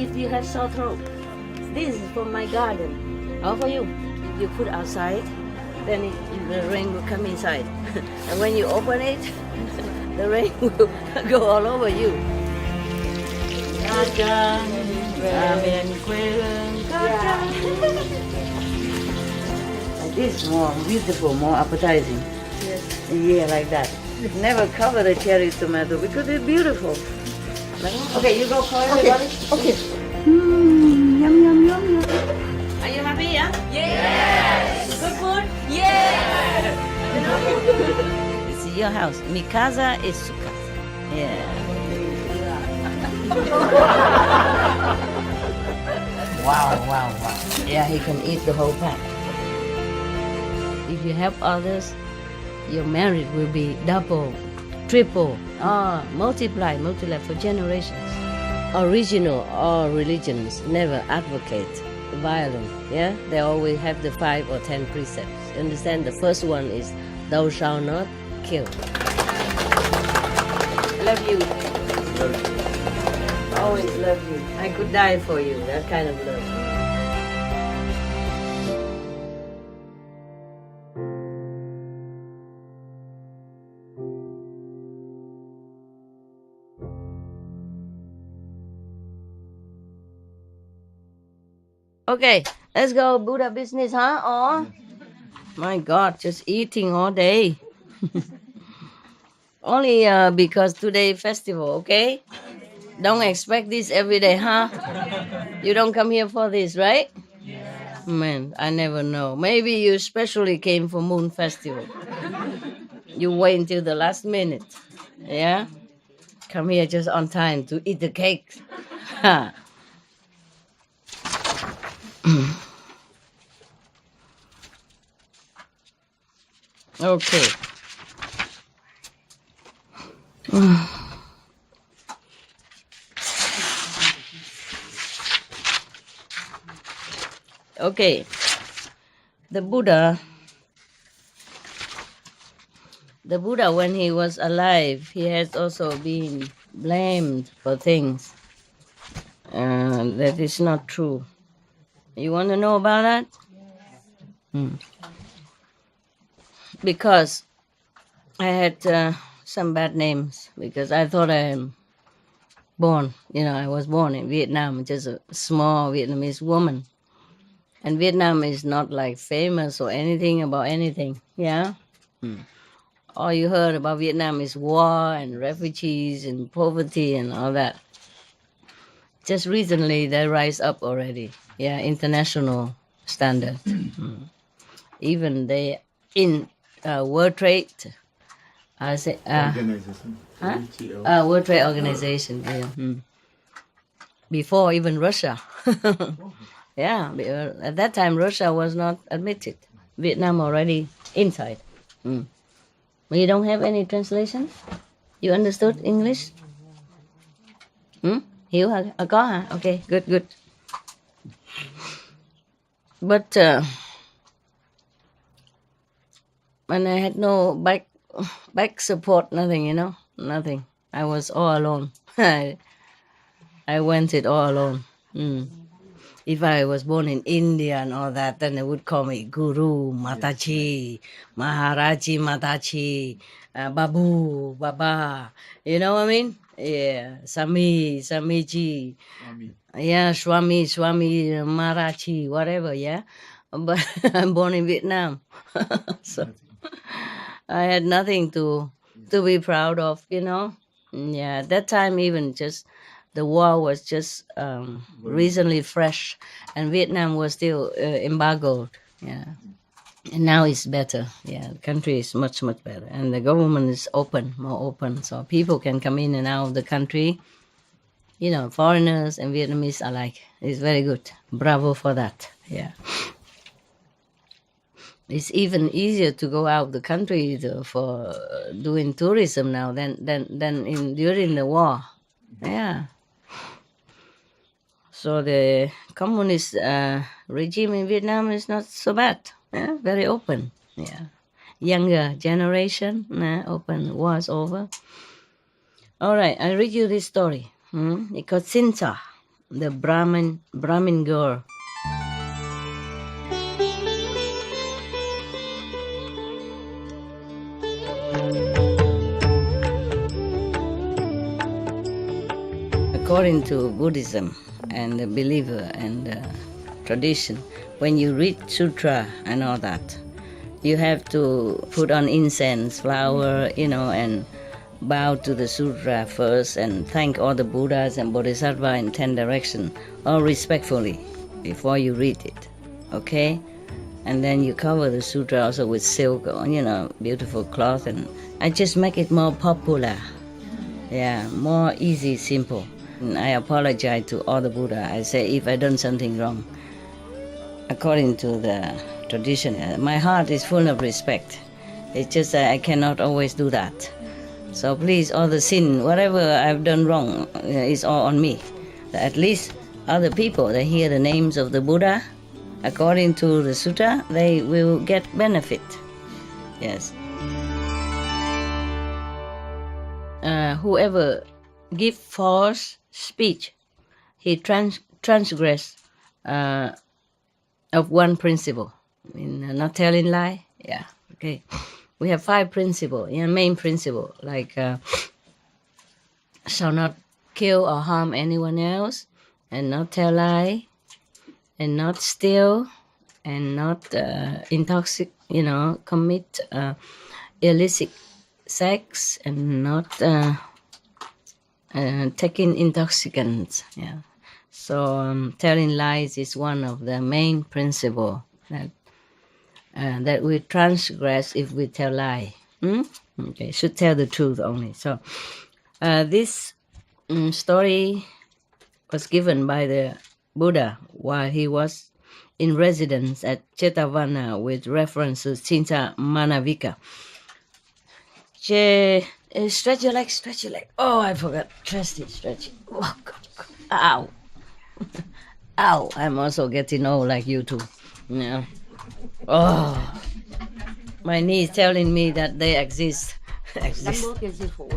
if you have sore throat, this is from my garden. All for you. You put outside, then the rain will come inside. And when you open it, the rain will go all over you. And this is more beautiful, more appetizing. Yes. Yeah, like that. Never cover the cherry tomato because it's beautiful. Okay, you go for everybody. Okay. Yum, yum, yum, yum. Are you happy, yeah? Yes! Good food? Yes! It's your house. Mi casa es su casa. Yeah. Wow. Yeah, he can eat the whole pack. If you help others, your merit will be double, triple, multiply for generations. Original all religions never advocate violence. Yeah, they always have the 5 or 10 precepts. Understand? The first one is thou shalt not kill. Love you. Always love you. I could die for you. That kind of love. Okay, let's go Buddha business, huh? Oh, my God, just eating all day. Only because today festival, okay? Don't expect this every day, huh? You don't come here for this, right? Man, I never know. Maybe you specially came for Moon Festival. You wait until the last minute, yeah? Come here just on time to eat the cake. Okay. Okay. The Buddha, when he was alive, he has also been blamed for things. That is not true. You want to know about that? Because I had some bad names because I thought I was born in Vietnam, just a small Vietnamese woman. And Vietnam is not like famous or anything about anything, yeah? All you heard about Vietnam is war and refugees and poverty and all that. Just recently they rise up already, yeah, international standard. Even they in World Trade, Organization. World Trade Organization, yeah. Before even Russia. Yeah, at that time Russia was not admitted. Vietnam already inside. You don't have any translation? You understood English? Hiểu hả? Có hả? Okay, good. But and I had no back support, nothing, nothing. I was all alone. I went it all alone. If I was born in India and all that, then they would call me Guru, Mataji, Maharaji, Mataji, Babu, Baba. You know what I mean? Yeah, Samiji. Yeah, Swami, Marachi, whatever, yeah. But I'm born in Vietnam. So I had nothing to be proud of, Yeah, at that time even just the war was just recently fresh, and Vietnam was still embargoed. Yeah, and now it's better. Yeah, the country is much better, and the government is more open, so people can come in and out of the country. Foreigners and Vietnamese alike. It's very good. Bravo for that. Yeah. It's even easier to go out of the country for doing tourism now than during the war. Yeah. So the communist regime in Vietnam is not so bad. Yeah, very open. Yeah, younger generation, open. War's over. All right, I read you this story. It's called Cinca. the Brahmin girl. According to Buddhism and the believer and tradition, when you read sutra and all that, you have to put on incense, flower, and bow to the sutra first and thank all the Buddhas and Bodhisattvas in 10 directions, all respectfully, before you read it, okay? And then you cover the sutra also with silk or, beautiful cloth, and I just make it more popular. Yeah, more easy, simple. And I apologize to all the Buddha. I say if I done something wrong, according to the tradition, my heart is full of respect. It's just that I cannot always do that. So please, all the sin, whatever I've done wrong, is all on me. At least other people, they hear the names of the Buddha, according to the sutta, they will get benefit. Yes. Whoever give false speech, he transgress of one principle. Not telling lie. Yeah. Okay. We have 5 principles. Main principle, like shall not kill or harm anyone else, and not tell lie, and not steal, and not commit illicit sex, and not taking intoxicants. Yeah. So telling lies is one of the main principles that we transgress if we tell lie. Okay, should tell the truth only. So this story was given by the Buddha while he was in residence at Jetavana with reference to Cinca Manavika. Stretch your leg, stretch your leg. Oh, I forgot. Stretch it. Oh, God. Ow. Ow. I'm also getting old like you too. Yeah. Oh, my knee is telling me that they exist.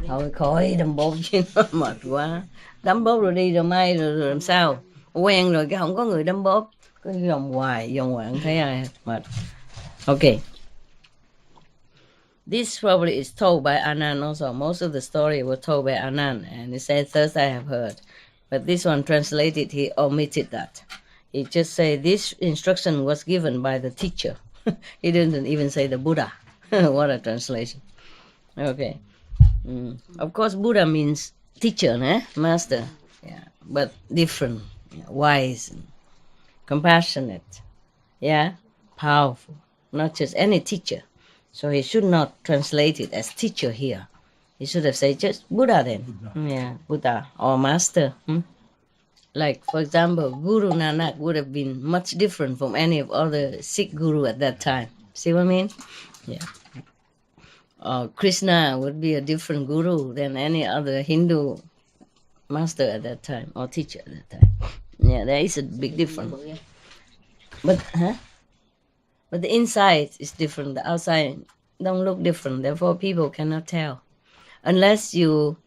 Thôi khỏi đâm bốt chứ nó mệt quá. Đấm bốt rồi đi rồi mai rồi làm sao? Quen rồi cái không có người đấm bốt. Cứ vòng hoài không thấy ai mệt. Okay. This probably is told by Anand also. Most of the story was told by Anand, and he said, "Thus I have heard." But this one translated, he omitted that. He just said this instruction was given by the teacher. He didn't even say the Buddha. What a translation. Okay. Of course, Buddha means teacher, master. Yeah, but different, wise, compassionate, powerful. Not just any teacher. So he should not translate it as teacher here. He should have said just Buddha then. Buddha. Buddha or master. Like, for example, Guru Nanak would have been much different from any of other Sikh guru at that time. See what I mean? Yeah. Krishna would be a different guru than any other Hindu master at that time or teacher at that time. Yeah, there is a big difference. But the inside is different. The outside don't look different. Therefore, people cannot tell unless you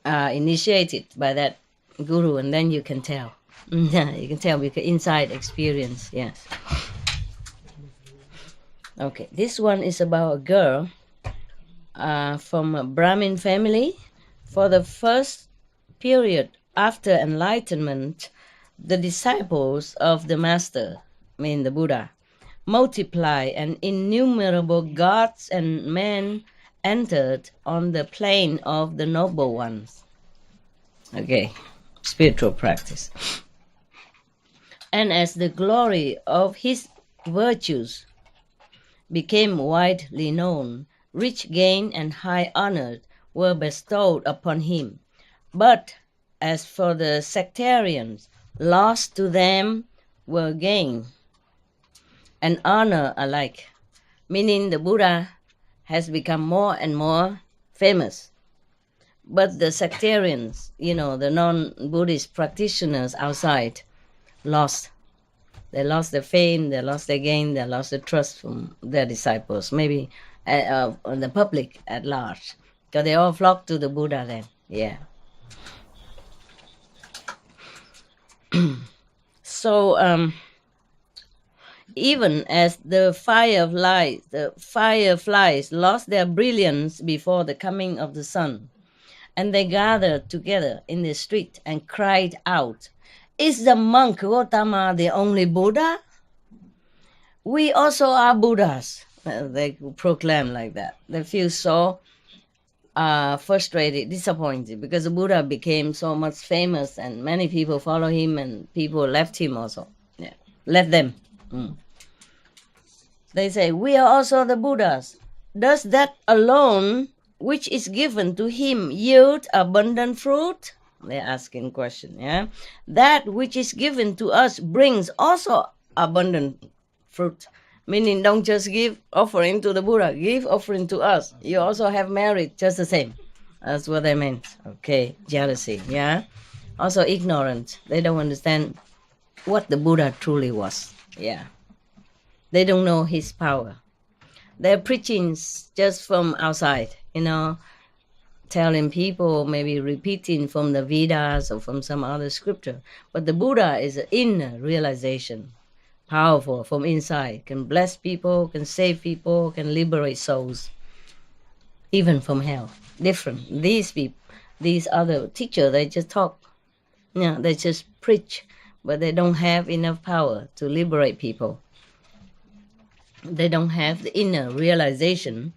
are initiated by that guru, and then you can tell. Yeah, you can tell because inside experience. Yes. Okay, this one is about a girl from a Brahmin family. For the first period after enlightenment, the disciples of the master, the Buddha, multiply, and innumerable gods and men entered on the plane of the noble ones. Okay, spiritual practice. And as the glory of his virtues became widely known, rich gain and high honor were bestowed upon him. But as for the sectarians, loss to them were gain and honor alike, meaning the Buddha has become more and more famous. But the sectarians, the non-Buddhist practitioners outside, lost. They lost their fame, they lost their gain, they lost the trust from their disciples, maybe the public at large. Because they all flocked to the Buddha then, yeah. So even as the fireflies lost their brilliance before the coming of the sun, and they gathered together in the street and cried out, "Is the monk Gautama the only Buddha? We also are Buddhas." They proclaim like that. They feel so frustrated, disappointed, because the Buddha became so much famous and many people follow him and people left him also. Yeah, left them. Mm. They say, "We are also the Buddhas. Does that alone, which is given to him, yield abundant fruit?" They're asking question, yeah? "That which is given to us brings also abundant fruit." Meaning, don't just give offering to the Buddha, give offering to us. You also have merit just the same. That's what they meant. Okay, jealousy, yeah? Also ignorant. They don't understand what the Buddha truly was. Yeah. They don't know his power. They're preaching just from outside, telling people, maybe repeating from the Vedas or from some other scripture. But the Buddha is an inner realization, powerful from inside, can bless people, can save people, can liberate souls, even from hell. Different. These people, these other teachers, they just talk, they just preach, but they don't have enough power to liberate people. They don't have the inner realization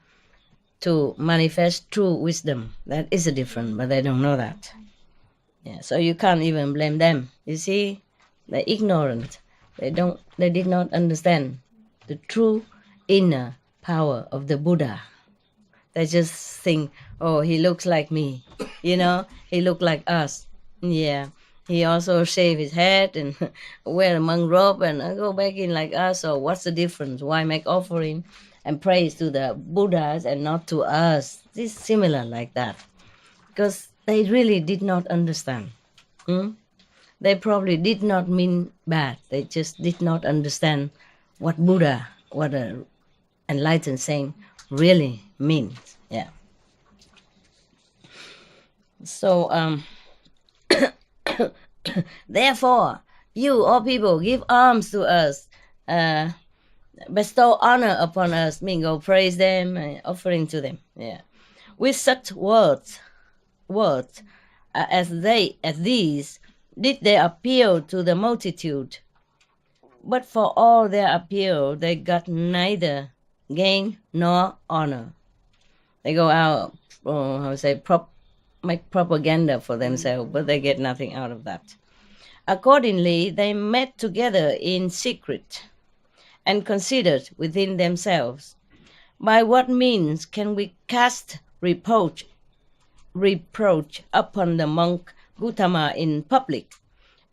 to manifest true wisdom. That is a different, but they don't know that. Yeah, so you can't even blame them. You see, they're ignorant. They did not understand the true inner power of the Buddha. They just think, "Oh, he looks like me, he looked like us." Yeah. He also shave his head and wear a monk robe and go back in like us. So what's the difference? Why make offering and praise to the Buddhas and not to us? This is similar like that. Because they really did not understand. They probably did not mean bad. They just did not understand what Buddha, what an enlightened saint really means. Yeah. So therefore, you, all people, give alms to us, bestow honor upon us, mean go praise them, offering to them. Yeah, with such words, as these, did they appeal to the multitude. But for all their appeal, they got neither gain nor honor. They go out, make propaganda for themselves, but they get nothing out of that. Accordingly, they met together in secret and considered within themselves, by what means can we cast reproach upon the monk Gautama in public,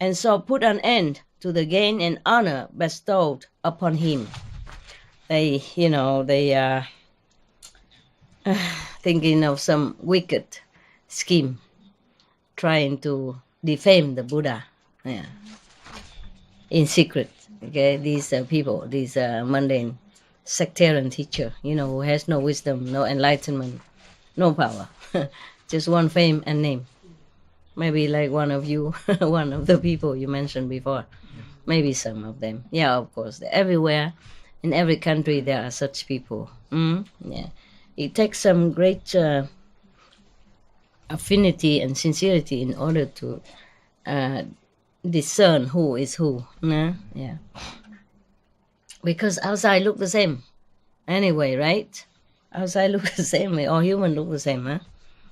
and so put an end to the gain and honor bestowed upon him. They are thinking of some wicked scheme, trying to defame the Buddha, in secret. Okay, these people, these mundane sectarian teacher, who has no wisdom, no enlightenment, no power, just one fame and name. Maybe like one of you, one of the people you mentioned before. Maybe some of them. Yeah, of course, they're everywhere. In every country, there are such people. Yeah, it takes some great affinity and sincerity in order to discern who is who. Yeah, because outside look the same anyway, right? Outside look the same. All humans look the same, huh?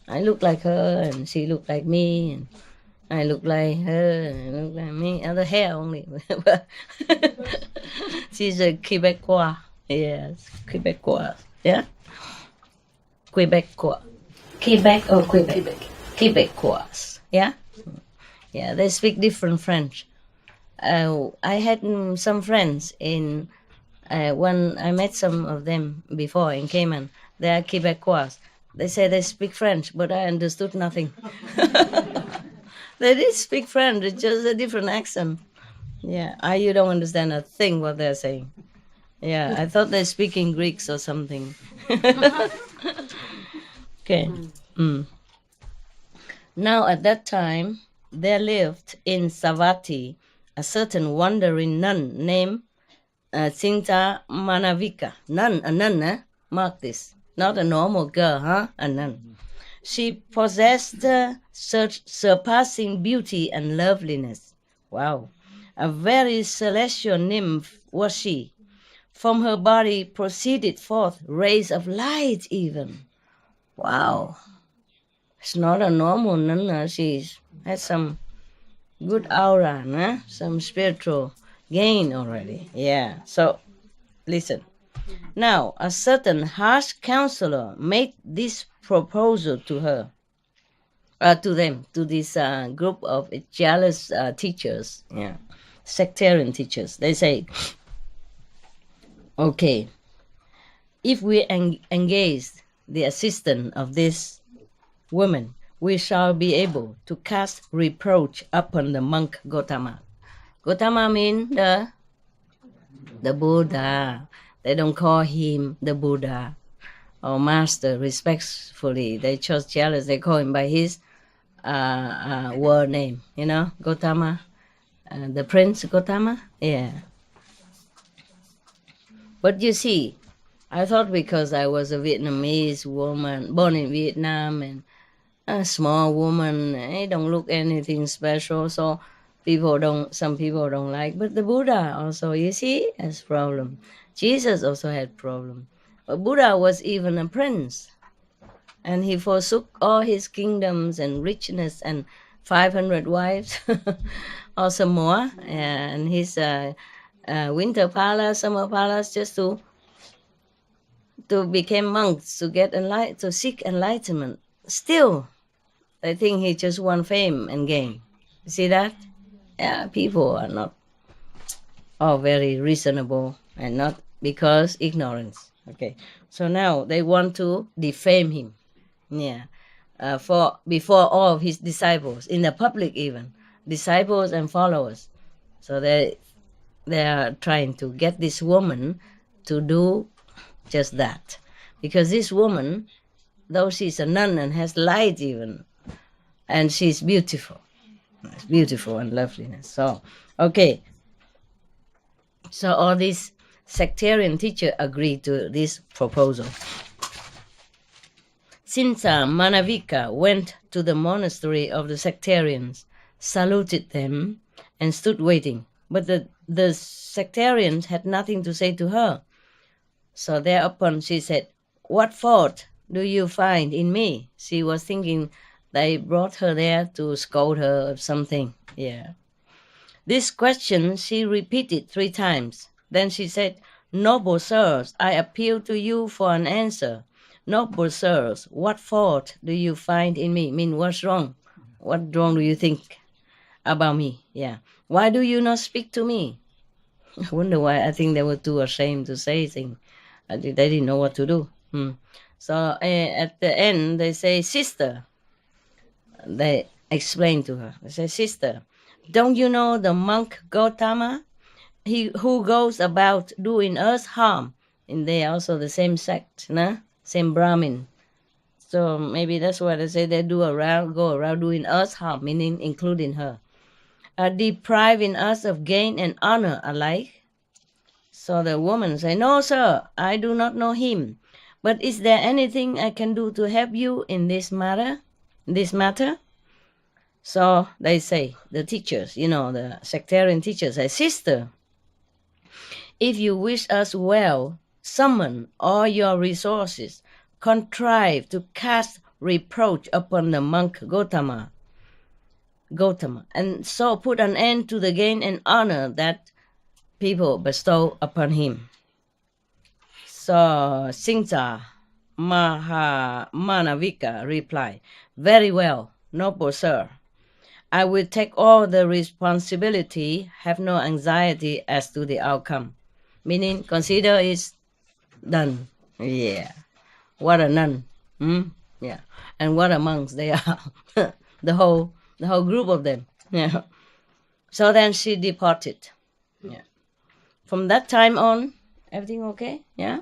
I look like her and she look like me, and I look like her and I look like me. Other hair only. She's a Quebecois. Yes, Quebecois. Yeah, Quebecois. Quebec or Quebec? Quebecois. Yeah, yeah. They speak different French. I had some friends in. When I met some of them before in Cayman, they are Quebecois. They say they speak French, but I understood nothing. They did speak French, it's just a different accent. Yeah, you don't understand a thing what they're saying. Yeah, I thought they're speaking Greeks or something. Okay. Now at that time, there lived in Savatthi a certain wandering nun named Cinca Manavika. Nun, a nun, mark this. Not a normal girl, huh? A nun. She possessed surpassing beauty and loveliness. Wow. A very celestial nymph was she. From her body proceeded forth rays of light even. Wow. It's not a normal nun. She has some good aura, nah? Some spiritual gain already. Yeah. So, listen. Now, a certain harsh counselor made this proposal to her, to them, to this group of jealous teachers, yeah, sectarian teachers. They say, okay, if we engage the assistance of this woman, we shall be able to cast reproach upon the monk Gotama. Gotama means the Buddha. They don't call him the Buddha or master respectfully. They just jealous. They call him by his word name, Gotama, the Prince Gotama. Yeah. But you see, I thought because I was a Vietnamese woman born in Vietnam and a small woman, I don't look anything special, so some people don't like. But the Buddha also, you see, has problem. Jesus also had problem. But Buddha was even a prince, and he forsook all his kingdoms and richness and 500 wives, or some more, and his winter palace, summer palace, just to become monks, to seek enlightenment. Still, I think he just want fame and gain. You see that? Yeah, people are not all very reasonable, and not because ignorance. Okay, so now they want to defame him. Yeah, for before all of his disciples, in the public even, disciples and followers. So they are trying to get this woman to do just that, because this woman, though she's a nun and has light even, and she's beautiful and loveliness. So, okay. So all these sectarian teachers agreed to this proposal. Cinca Manavika went to the monastery of the sectarians, saluted them, and stood waiting. But the sectarians had nothing to say to her. So thereupon she said, "What fault do you find in me?" She was thinking they brought her there to scold her or something. Yeah. This question she repeated 3 times. Then she said, "Noble sirs, I appeal to you for an answer. Noble sirs, what fault do you find in me?" Mean, what's wrong? What wrong do you think about me? Yeah. Why do you not speak to me? I wonder why. I think they were too ashamed to say things. They didn't know what to do. So at the end, they say, "Sister." They explain to her. They say, "Sister, don't you know the monk Gautama? He who goes about doing us harm." And they are also the same sect, nah? Same Brahmin. So maybe that's why they say they go around doing us harm, meaning including her. Depriving us of gain and honor alike. So the woman say, "No, sir, I do not know him. But is there anything I can do to help you in this matter? So they say, the teachers, the sectarian teachers say, "Sister, if you wish us well, summon all your resources, contrive to cast reproach upon the monk Gautama, and so put an end to the gain and honor that people bestow upon him." So Cinca Manavika replied, "Very well, noble sir. I will take all the responsibility, have no anxiety as to the outcome." Meaning, consider it's done. Yeah. What a nun. Yeah. And what a monks they are. the whole group of them. Yeah. So then she departed. Yeah. From that time on, everything okay? Yeah.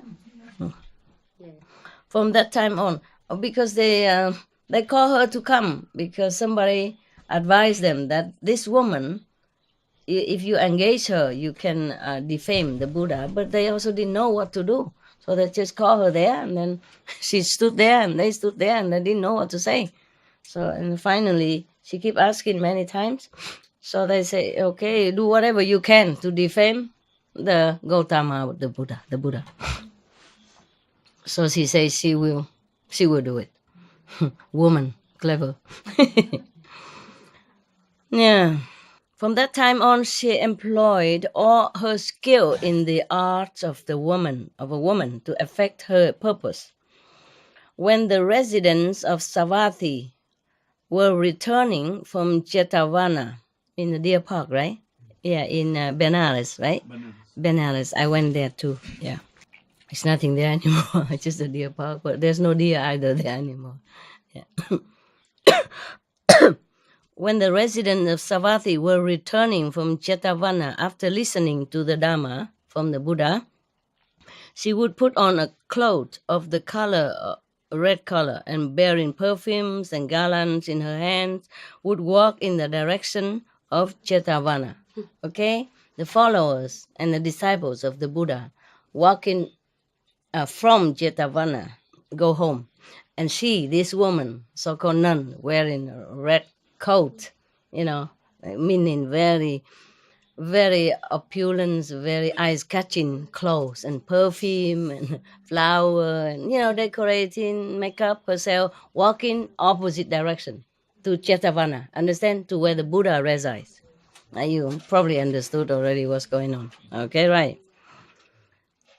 From that time on, because they call her to come, because somebody advised them that this woman if you engage her, you can defame the Buddha. But they also didn't know what to do, so they just called her there, and then she stood there, and they stood there, and they didn't know what to say. So and finally, she kept asking many times. So they say, okay, do whatever you can to defame the Gautama, the Buddha, So she says she will do it. Woman, clever. Yeah. From that time on, she employed all her skill in the arts of a woman to effect her purpose. When the residents of Savatthi were returning from Jetavana in the Deer Park, right? Yeah, in Benares, right? Benares. I went there too. Yeah. It's nothing there anymore. It's just a deer park, but there's no deer either there anymore. Yeah. When the residents of Savatthi were returning from Jetavana after listening to the Dhamma from the Buddha, she would put on a cloth of the color, red color, and bearing perfumes and garlands in her hands, would walk in the direction of Jetavana. Okay? The followers and the disciples of the Buddha walking from Jetavana go home. And she, this woman, so-called nun, wearing a red coat, meaning very, very opulent, very eyes-catching clothes and perfume and flower and, decorating, makeup herself, walking opposite direction to Jetavana, understand, to where the Buddha resides. Now you probably understood already what's going on. Okay, right.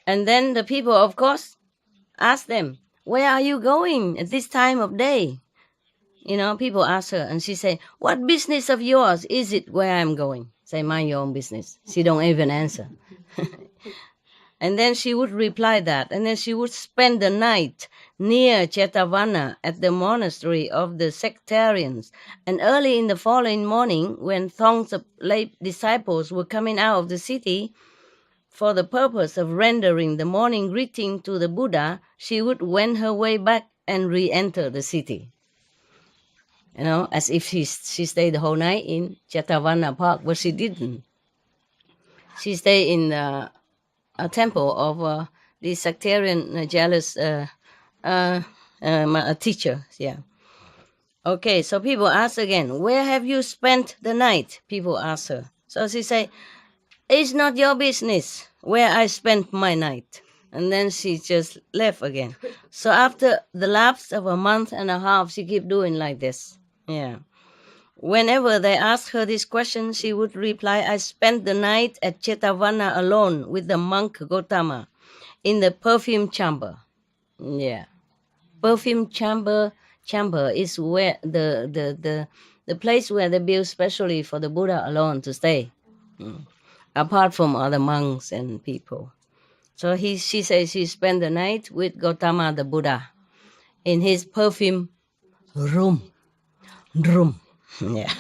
And then the people, of course, ask them, where are you going at this time of day? People ask her, and she say, what business of yours is it where I'm going? Say, mind your own business. She don't even answer. And then she would reply that, and then she would spend the night near Jetavana at the monastery of the sectarians. And early in the following morning, when throngs of lay disciples were coming out of the city, for the purpose of rendering the morning greeting to the Buddha, she would wend her way back and re-enter the city. As if she stayed the whole night in Jetavana Park, but she didn't. She stayed in a temple of the sectarian jealous teacher. Yeah. Okay, so people ask again, where have you spent the night? People ask her. So she say, it's not your business where I spent my night. And then she just left again. So after the lapse of a month and a half, she kept doing like this. Yeah. Whenever they asked her this question, she would reply, I spent the night at Jetavana alone with the monk Gautama in the perfume chamber. Yeah. Perfume chamber is where the place where they build specially for the Buddha alone to stay. Apart from other monks and people. So she says she spent the night with Gautama the Buddha in his perfume room. Yeah.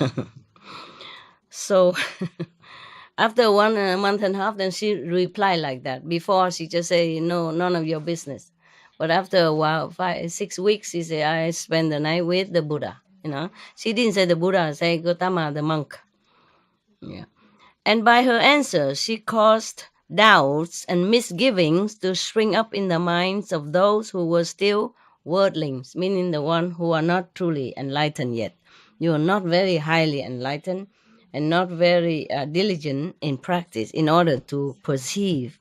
So after 1 month and a half, then she replied like that. Before she just say, no, none of your business. But after a while, 6 weeks, she said, I spent the night with the Buddha. She didn't say the Buddha, say Gautama the monk. Yeah. And by her answer, she caused doubts and misgivings to spring up in the minds of those who were still worldlings, meaning the one who are not truly enlightened yet. You are not very highly enlightened and not very diligent in practice in order to perceive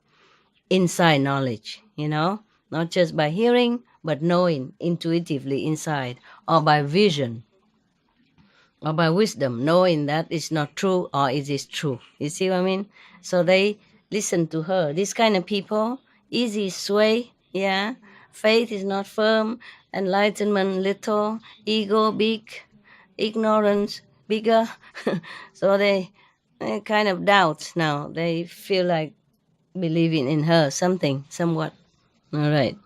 inside knowledge, not just by hearing, but knowing intuitively inside, or by vision, or by wisdom, knowing that it's not true or it is true. You see what I mean? So they listen to her. This kind of people, easy sway, yeah. Faith is not firm, enlightenment little, ego big, ignorance bigger. So they kind of doubt now. They feel like believing in her something, somewhat. All right.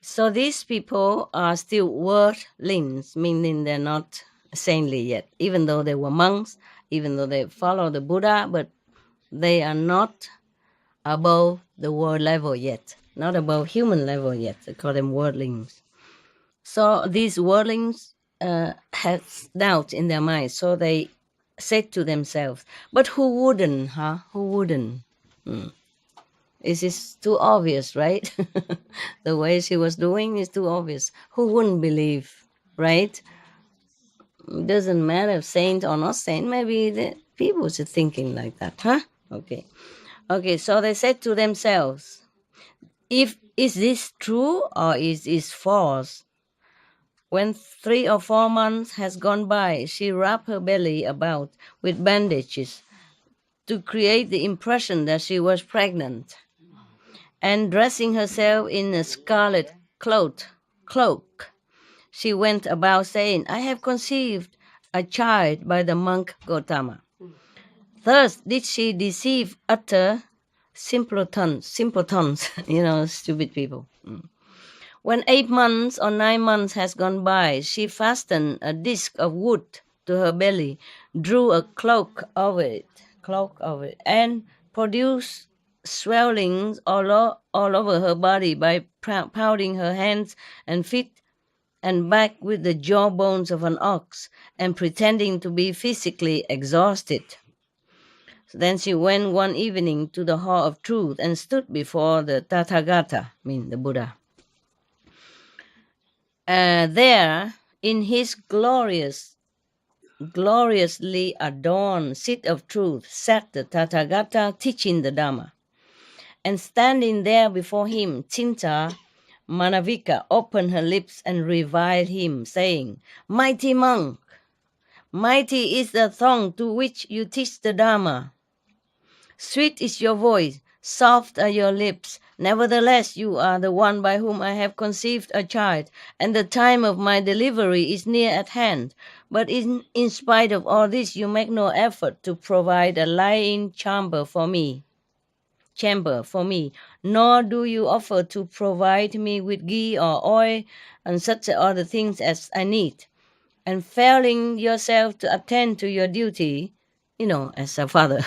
So these people are still worldlings, meaning they're not saintly yet, even though they were monks, even though they follow the Buddha, but they are not above the world level yet, not above human level yet. They call them worldlings. So these worldlings had doubt in their minds, so they said to themselves, "But who wouldn't, huh? Who wouldn't? This is too obvious, right? The way she was doing is too obvious. Who wouldn't believe, right? It doesn't matter, saint or not saint. Maybe the people are thinking like that, huh? Okay, okay. So they said to themselves, if is this true or is this false? When 3 or 4 months has gone by, she wrapped her belly about with bandages to create the impression that she was pregnant, and dressing herself in a scarlet cloak, she went about saying, "I have conceived a child by the monk Gotama." Thus did she deceive utter simpletons, stupid people. When 8 months or 9 months has gone by, she fastened a disc of wood to her belly, drew a cloak over it, and produced swellings all over her body by pounding her hands and feet and back with the jawbones of an ox and pretending to be physically exhausted. So then she went one evening to the Hall of Truth and stood before the Tathagata, the Buddha. There, in his gloriously adorned seat of truth, sat the Tathagata teaching the Dhamma. And standing there before him, Cinta Manavika opened her lips and reviled him, saying, "Mighty monk, mighty is the tongue to which you teach the Dhamma. Sweet is your voice, soft are your lips. Nevertheless, you are the one by whom I have conceived a child, and the time of my delivery is near at hand. But in spite of all this, you make no effort to provide a lying chamber for me, nor do you offer to provide me with ghee or oil and such other things as I need. And failing yourself to attend to your duty, as a father."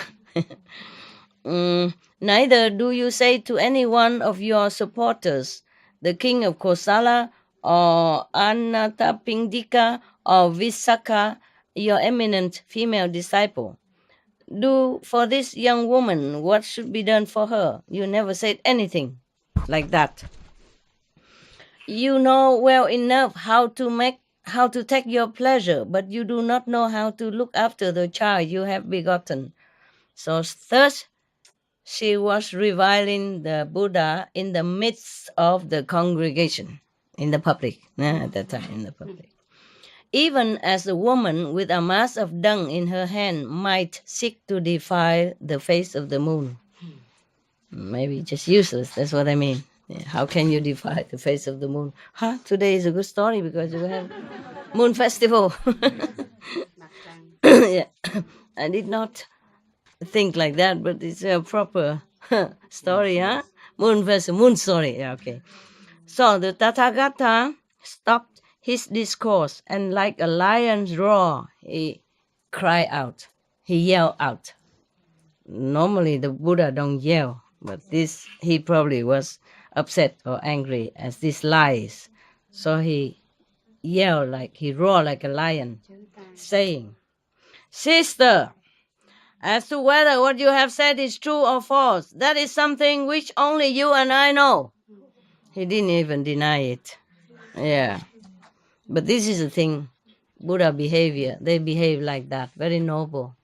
Neither do you say to any one of your supporters, the king of Kosala or Anatapindika or Visakha, your eminent female disciple, "Do for this young woman what should be done for her." You never said anything like that. You know well enough how to take your pleasure, but you do not know how to look after the child you have begotten. So thus she was reviling the Buddha in the midst of the congregation, in the public, at that time, in the public. Even as a woman with a mass of dung in her hand might seek to defile the face of the moon. Maybe just useless, that's what I mean. Yeah, how can you defile the face of the moon? Today is a good story because you have moon festival. Yeah. I did not think like that, but it's a proper story, huh? Moon story. Yeah, okay. So the Tathagata stopped his discourse, and like a lion's roar, he cried out. He yelled out. Normally the Buddha don't yell, but he probably was upset or angry as this lies. So he roared like a lion, saying, "Sister, as to whether what you have said is true or false, that is something which only you and I know." He didn't even deny it. Yeah. But this is the thing, Buddha behavior. They behave like that, very noble.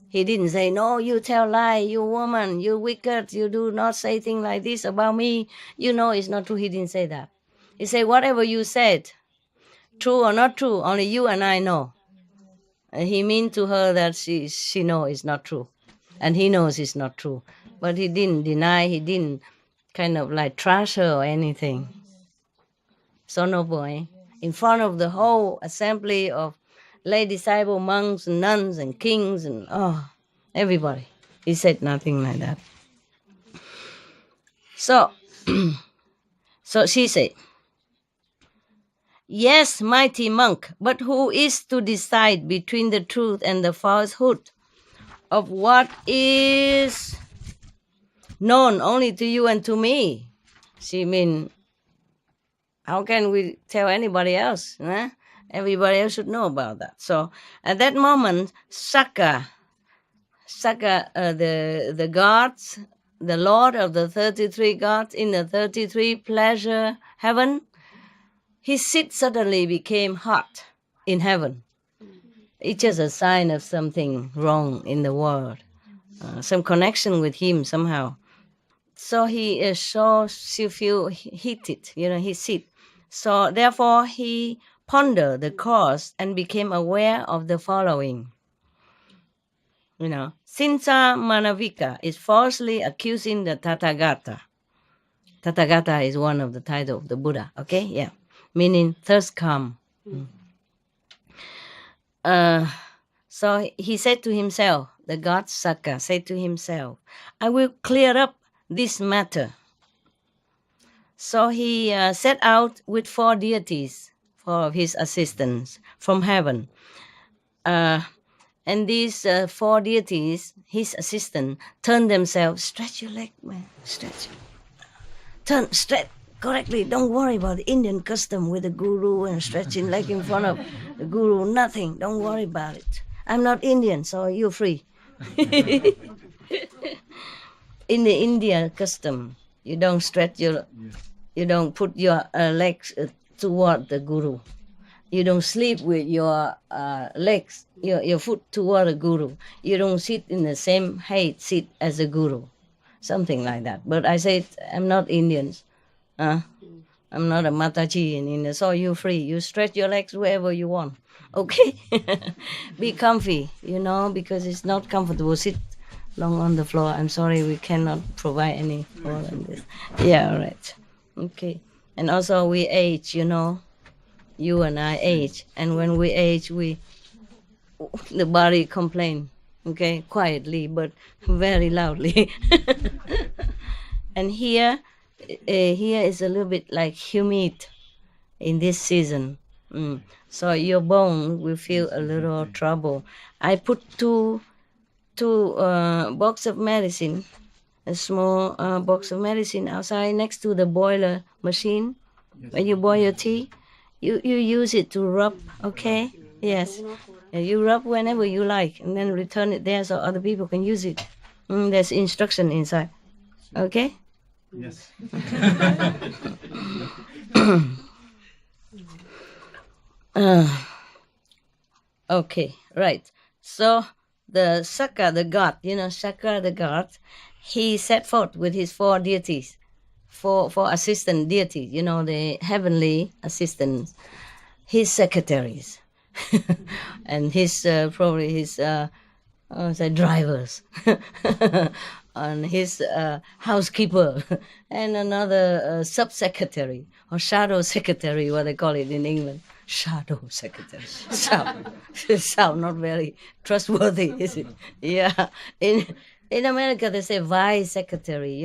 He didn't say, "No, you tell lie, you woman, you wicked, you do not say things like this about me. You know it's not true." He didn't say that. He said, "Whatever you said, true or not true, only you and I know." And he mean to her that she know it's not true. And he knows it's not true. But he didn't deny, he didn't kind of like trash her or anything. So noble, eh? In front of the whole assembly of lay disciple monks and nuns and kings and everybody. He said nothing like that. So, so she said, "Yes, mighty monk, but who is to decide between the truth and the falsehood of what is known only to you and to me?" She mean, how can we tell anybody else? Huh? Everybody else should know about that. So at that moment, Saka, the gods, the Lord of the 33 gods in the 33 pleasure heaven, his seat suddenly became hot in heaven. It's just a sign of something wrong in the world, some connection with him somehow. So he feel heated, his seat. So therefore he pondered the cause and became aware of the following. Cinca Manavika is falsely accusing the Tathagata. Tathagata is one of the titles of the Buddha, okay? Yeah. Meaning thirst come. So he said to himself, the god Saka said to himself, I will clear up this matter. So he set out with 4 deities, 4 of his assistants from heaven. And these 4 deities, his assistant, turned themselves, stretch your leg, man, stretch. Stretch correctly. Don't worry about the Indian custom with the guru and stretching leg in front of the guru. Nothing. Don't worry about it. I'm not Indian, so you're free. In the Indian custom, you don't you don't put your legs toward the guru. You don't sleep with your legs, your foot toward the guru. You don't sit in the same height seat as the guru. Something like that. But I said, I'm not Indian. I'm not a Mataji in India, so you're free. You stretch your legs wherever you want. Okay? Be comfy, because it's not comfortable. Sit long on the floor. I'm sorry, we cannot provide any more than this. Yeah, all right. Okay. And also we age, you and I age. And when we age, the body complain, okay, quietly, but very loudly. And here is a little bit like humid in this season. So your bone will feel a little trouble. I put two box of medicine, a small box of medicine outside next to the boiler machine. When you boil your tea, you use it to rub, okay? Yes. You rub whenever you like and then return it there so other people can use it. There's instruction inside. Okay? Yes. Okay, right. So the Saka, the god, Saka the god, he set forth with his 4 deities, four assistant deities, the heavenly assistants, his secretaries, and his probably his drivers, and his housekeeper, and another sub-secretary or shadow secretary, what they call it in England. Shadow secretary. Sound not very trustworthy, is it? Yeah. In America, they say vice secretary,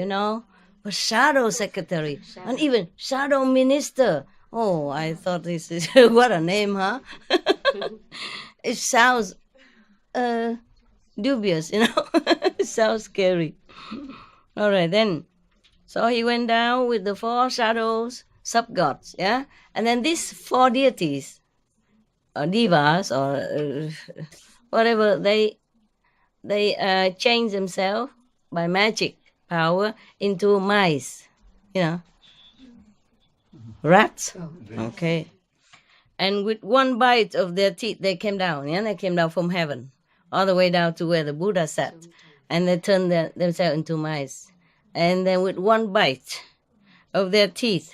but shadow secretary, and even shadow minister. Oh, I thought this is what a name, huh? It sounds dubious, It sounds scary. All right, then. So he went down with the 4 shadows, sub-gods, yeah? And then these 4 deities, or divas, or whatever, they change themselves by magic power into mice, rats. Okay. And with one bite of their teeth, they came down, They came down from heaven, all the way down to where the Buddha sat. And they turned themselves into mice. And then with one bite of their teeth,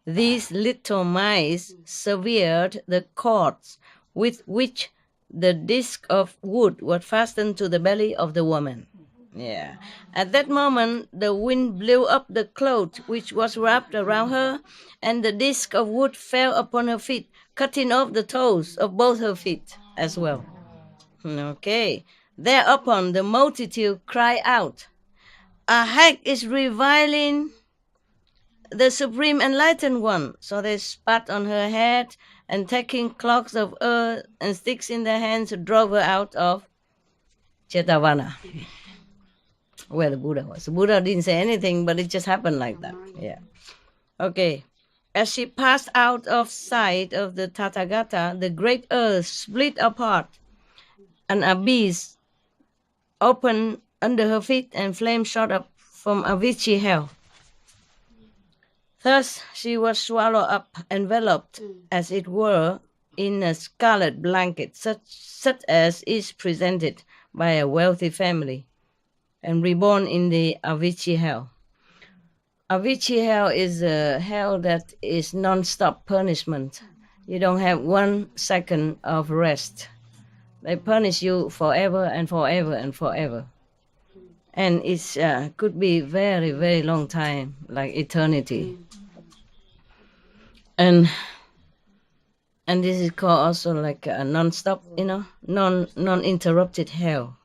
these little mice severed the cords with which the disc of wood was fastened to the belly of the woman. Yeah. At that moment, the wind blew up the cloth which was wrapped around her, and the disc of wood fell upon her feet, cutting off the toes of both her feet as well. Okay. Thereupon the multitude cried out, a hag is reviling the Supreme Enlightened One. So they spat on her head, and taking clods of earth and sticks in their hands, drove her out of Jetavana, where the Buddha was. The Buddha didn't say anything, but it just happened like that. Yeah. Okay. As she passed out of sight of the Tathagata, the great earth split apart. An abyss opened under her feet and flames shot up from Avicii hell. Thus she was swallowed up, enveloped, as it were, in a scarlet blanket, such as is presented by a wealthy family, and reborn in the Avicii hell. Avicii hell is a hell that is non-stop punishment. You don't have 1 second of rest. They punish you forever and forever and forever. And it could be very, very long time, like eternity. And this is called also like a non-stop, non-interrupted hell.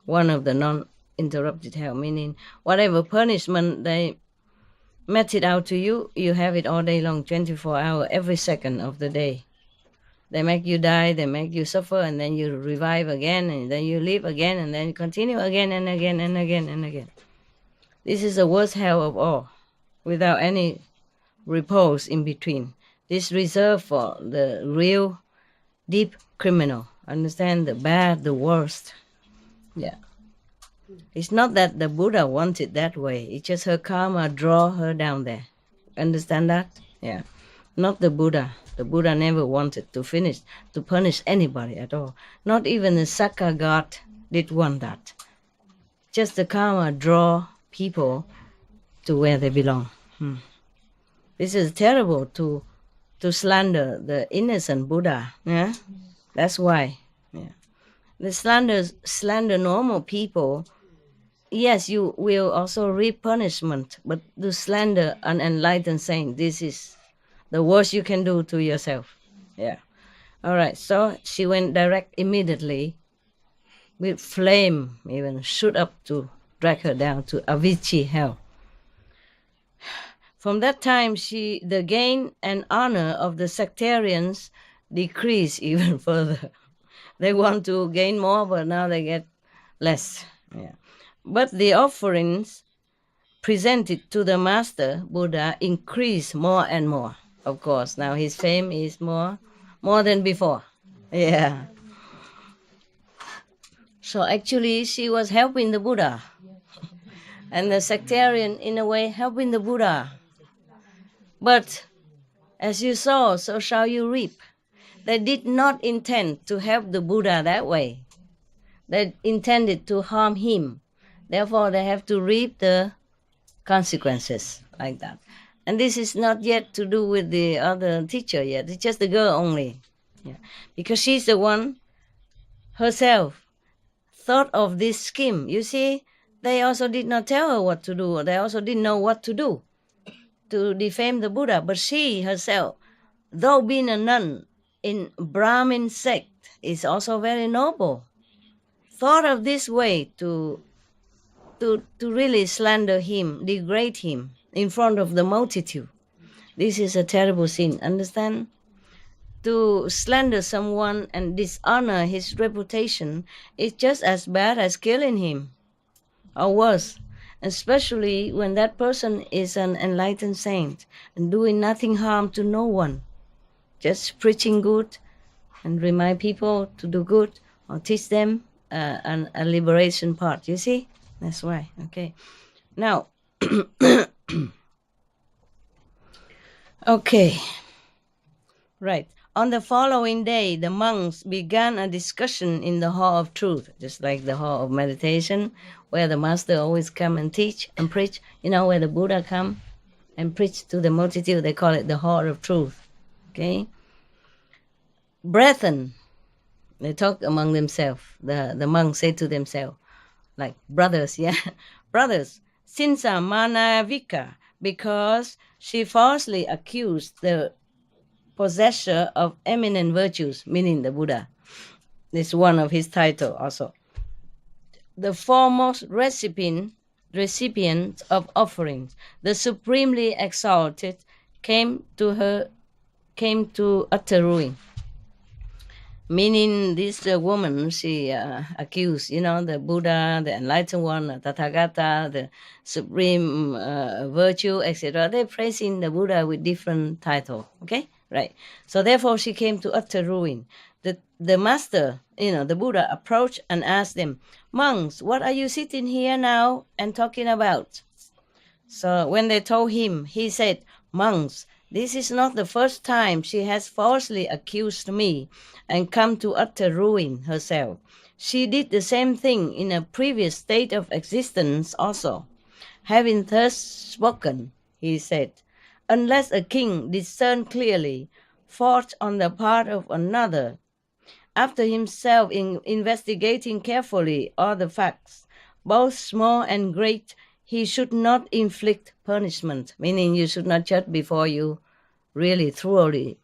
One of the non-interrupted hell, meaning whatever punishment they met it out to you, you have it all day long, 24 hours, every second of the day. They make you die, they make you suffer, and then you revive again, and then you live again, and then you continue again and again and again and again. This is the worst hell of all, without any repose in between. This reserved for the real deep criminal. Understand? The bad, the worst. Yeah. It's not that the Buddha wanted that way. It's just her karma draw her down there. Understand that? Yeah. Not the Buddha. The Buddha never wanted to punish anybody at all. Not even the Sakka God did want that. Just the karma draw people to where they belong. This is terrible to slander the innocent Buddha. Yeah, that's why. Yeah, the slander normal people. Yes, you will also reap punishment, but to slander an enlightened saint, this is the worst you can do to yourself. Yeah. All right. So she went direct immediately, with flame even shoot up to drag her down to Avicii hell. From that time, the gain and honor of the sectarians decreased even further. They want to gain more, but now they get less. Yeah. But the offerings presented to the Master Buddha increased more and more. Of course, now his fame is more than before. Yeah. So actually, she was helping the Buddha, and the sectarian, in a way, helping the Buddha. But as you sow, so shall you reap. They did not intend to help the Buddha that way. They intended to harm him. Therefore, they have to reap the consequences like that. And this is not yet to do with the other teacher yet. It's just the girl only. Yeah. Because she's the one herself thought of this scheme. You see, they also did not tell her what to do. They also didn't know what to do to defame the Buddha. But she herself, though being a nun in Brahmin sect, is also very noble, thought of this way to really slander him, degrade him in front of the multitude. This is a terrible sin, understand? To slander someone and dishonor his reputation is just as bad as killing him, or worse, especially when that person is an enlightened saint and doing nothing harm to no one, just preaching good and remind people to do good or teach them a liberation part. You see? That's why. Okay. Now, okay. Right. On the following day, the monks began a discussion in the Hall of Truth, just like the Hall of Meditation, where the Master always come and teach and preach. You know, where the Buddha come and preach to the multitude, they call it the Hall of Truth. Okay? Brethren, they talk among themselves. The monks say to themselves, like brothers, yeah? Brothers, Cinca Manavika, because she falsely accused the possessor of eminent virtues, meaning the Buddha. This is one of his title also. The foremost recipient of offerings, the supremely exalted, came to utter ruin. Meaning this woman, she accused, the Buddha, the enlightened one, Tathagata, the supreme virtue, etc. They're praising the Buddha with different title. Okay, right. So therefore, she came to utter ruin. The master, the Buddha, approached and asked them, "Monks, what are you sitting here now and talking about?" So when they told him, he said, "Monks, this is not the first time she has falsely accused me and come to utter ruin herself. She did the same thing in a previous state of existence also. Having thus spoken," he said, "unless a king discern clearly fault on the part of another, after himself in investigating carefully all the facts, both small and great, he should not inflict punishment," meaning you should not judge before you really thoroughly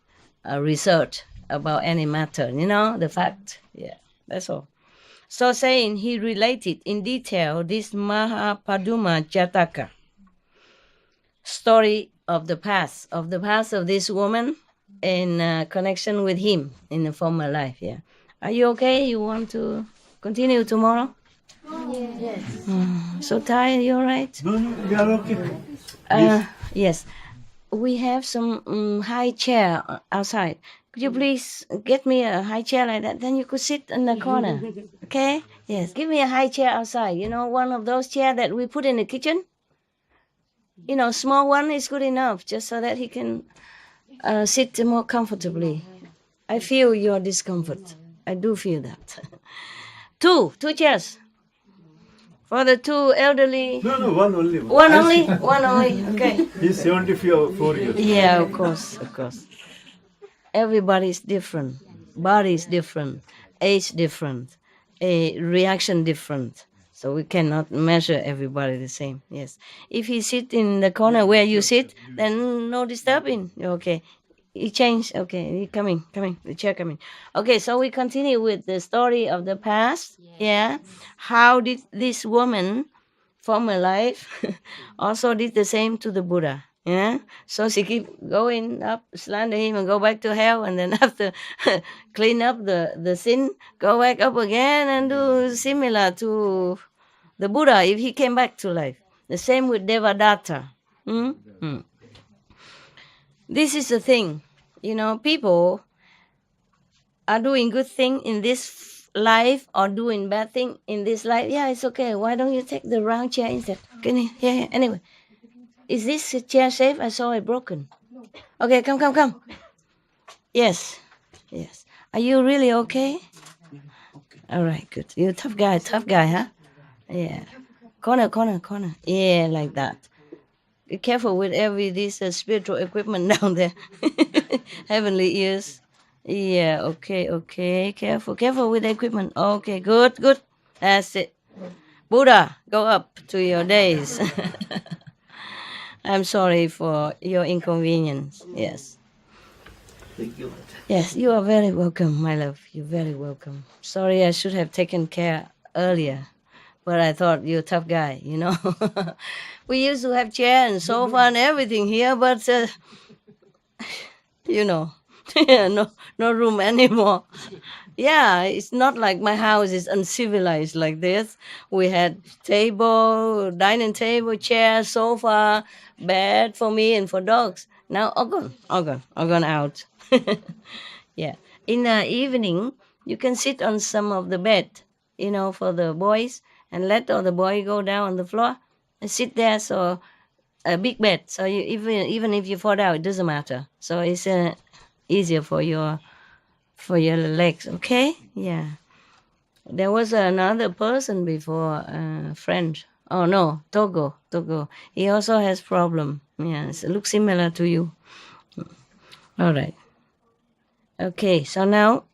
research about any matter, the fact. Yeah, that's all. So saying, he related in detail this Mahapaduma Jataka, story of the past of this woman in connection with him in the former life. Yeah. Are you okay? You want to continue tomorrow? Yes. So tired, you all right? No, we are okay. Yes. We have some high chair outside. Could you please get me a high chair like that? Then you could sit in the corner. Okay? Yes. Give me a high chair outside. One of those chairs that we put in the kitchen. Small one is good enough, just so that he can sit more comfortably. I feel your discomfort. I do feel that. Two chairs. For the two elderly. No, one only. One only? One only, okay. He's 74 years. Yeah, of course. Everybody is different. Body is different. Age different. A reaction different. So we cannot measure everybody the same. Yes. If he sit in the corner where you sit, then no disturbing. Okay. He changed. Okay. He coming. The chair coming. Okay. So we continue with the story of the past. Yeah. How did this woman former life also did the same to the Buddha? Yeah. So she keep going up, slander him, and go back to hell, and then after clean up the sin, go back up again and do similar to the Buddha if he came back to life. The same with Devadatta. This is the thing. People are doing good thing in this life or doing bad thing in this life. Yeah, it's okay. Why don't you take the round chair instead? Can you? Yeah. Anyway, is this chair safe? I saw it broken. Okay, come. Yes. Are you really okay? All right, good. You're a tough guy, huh? Yeah. Corner. Yeah, like that. Be careful with this spiritual equipment down there. Heavenly ears. Yeah, okay. Careful with the equipment. Okay, good. That's it. Buddha, go up to your days. I'm sorry for your inconvenience. Yes. Thank you. Yes, you are very welcome, my love. You're very welcome. Sorry, I should have taken care earlier, but I thought you're a tough guy, We used to have chair and sofa and everything here, but no room anymore. Yeah, it's not like my house is uncivilized like this. We had dining table, chair, sofa, bed for me and for dogs. Now all gone out. Yeah. In the evening, you can sit on some of the bed, for the boys, and let all the boy go down on the floor and sit there. So a big bed. So you even if you fall down, it doesn't matter. So it's easier for your legs. Okay. Yeah. There was another person before, French. Oh no, Togo. He also has problem. Yes, it looks similar to you. All right. Okay, so now,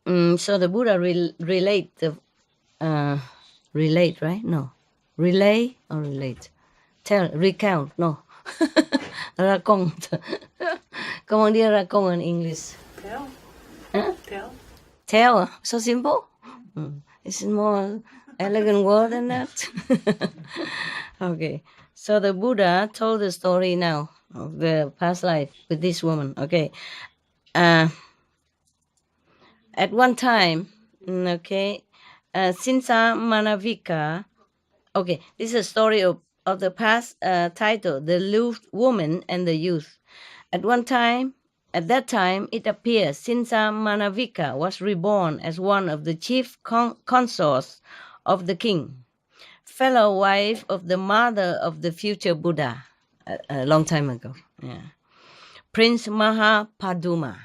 so the Buddha relate, right? No, relay or relate? Recount, no. Raconte. Comment dire raconte in English? Tell. Huh? Tell. Tell, so simple? It's more elegant word than that. Okay, so the Buddha told the story now of the past life with this woman. Okay, At one time, okay, Cinca Manavika. Okay, this is a story of the past title, The Loose Woman and the Youth. At one time, at that time, it appears Cinca Manavika was reborn as one of the chief consorts of the king, fellow wife of the mother of the future Buddha, a long time ago. Yeah. Prince Mahapaduma.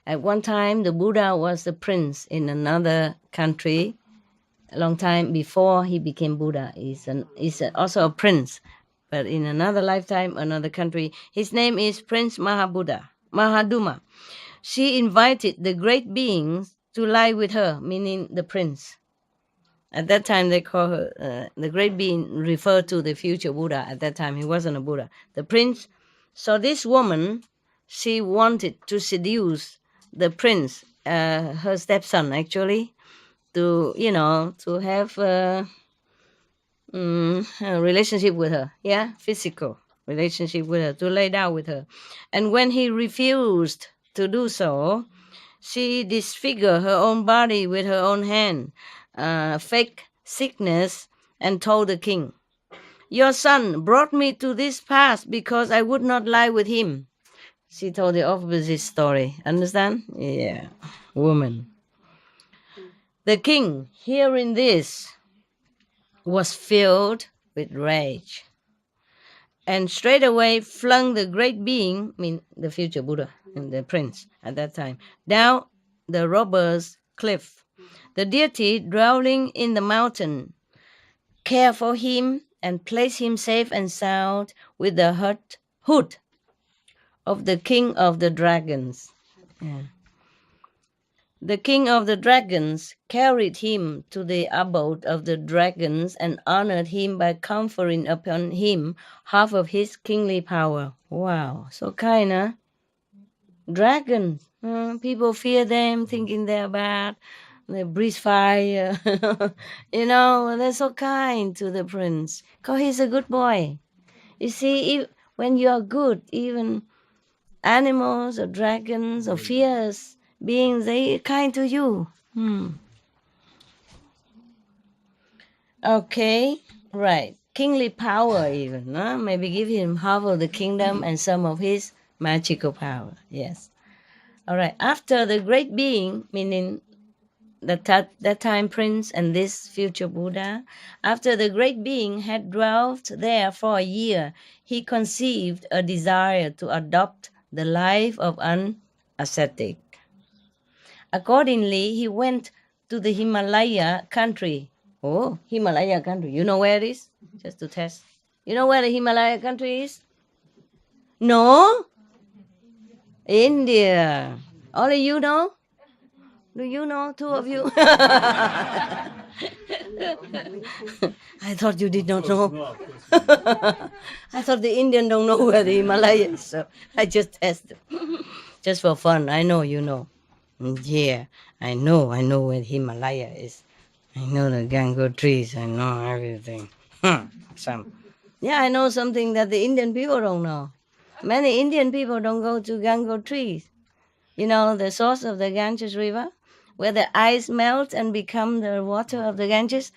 At one time, the Buddha was the prince in another country. A long time before he became Buddha, he's also a prince, but in another lifetime, another country. His name is Prince Mahaduma. She invited the great beings to lie with her, meaning the prince. At that time, they call her the great being, referred to the future Buddha. At that time, he wasn't a Buddha. The prince. So this woman, she wanted to seduce the prince, her stepson, actually, to have a relationship with her. Yeah, physical relationship with her, to lay down with her. And when he refused to do so, she disfigured her own body with her own hand, fake sickness, and told the king, "Your son brought me to this pass because I would not lie with him." She told the opposite story. Understand? Yeah, woman. The king, hearing this, was filled with rage and straightway flung the great being, I mean the future Buddha and the prince at that time, down the robber's cliff. The deity dwelling in the mountain cared for him and placed him safe and sound with the hood of the king of the dragons. Yeah. The king of the dragons carried him to the abode of the dragons and honored him by conferring upon him half of his kingly power. Wow, so kind, huh? Dragons. People fear them, thinking they're bad. They breathe fire. They're so kind to the prince. Because he's a good boy. You see, when you are good, even animals or dragons or fierce beings, they are kind to you. Okay, right. Kingly power even, huh? Maybe give him half of the kingdom and some of his magical power. Yes. All right. After the great being, meaning that time prince and this future Buddha, after the great being had dwelt there for a year, he conceived a desire to adopt the life of an ascetic. Accordingly, he went to the Himalaya country. Oh, Himalaya country. You know where it is? Just to test. You know where the Himalaya country is? No? India. Only you know? Do you know, two of you? I thought you did not know. I thought the Indian don't know where the Himalaya is, so I just tested. Just for fun. I know you know. Yeah, I know where the Himalaya is. I know the Gango trees. I know everything. Yeah, I know something that the Indian people don't know. Many Indian people don't go to Gango trees. You know, the source of the Ganges River, where the ice melts and become the water of the Ganges.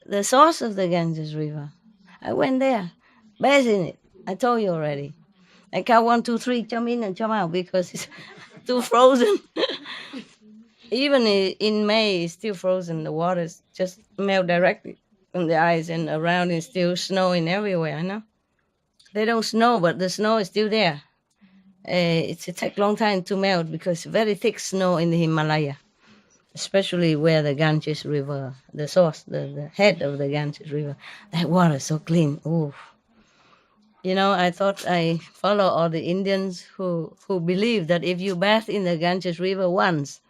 The source of the Ganges River. I went there, bathed in it. I told you already. I count 1, 2, 3, jump in and jump out because it's too frozen. Even in May, it's still frozen. The waters just melt directly from the ice, and around is still snowing everywhere. I know they don't snow, but the snow is still there. It takes a long time to melt because very thick snow in the Himalaya, especially where the Ganges River, the source, the head of the Ganges River. That water is so clean. Ooh. I thought I follow all the Indians who believe that if you bathe in the Ganges River once,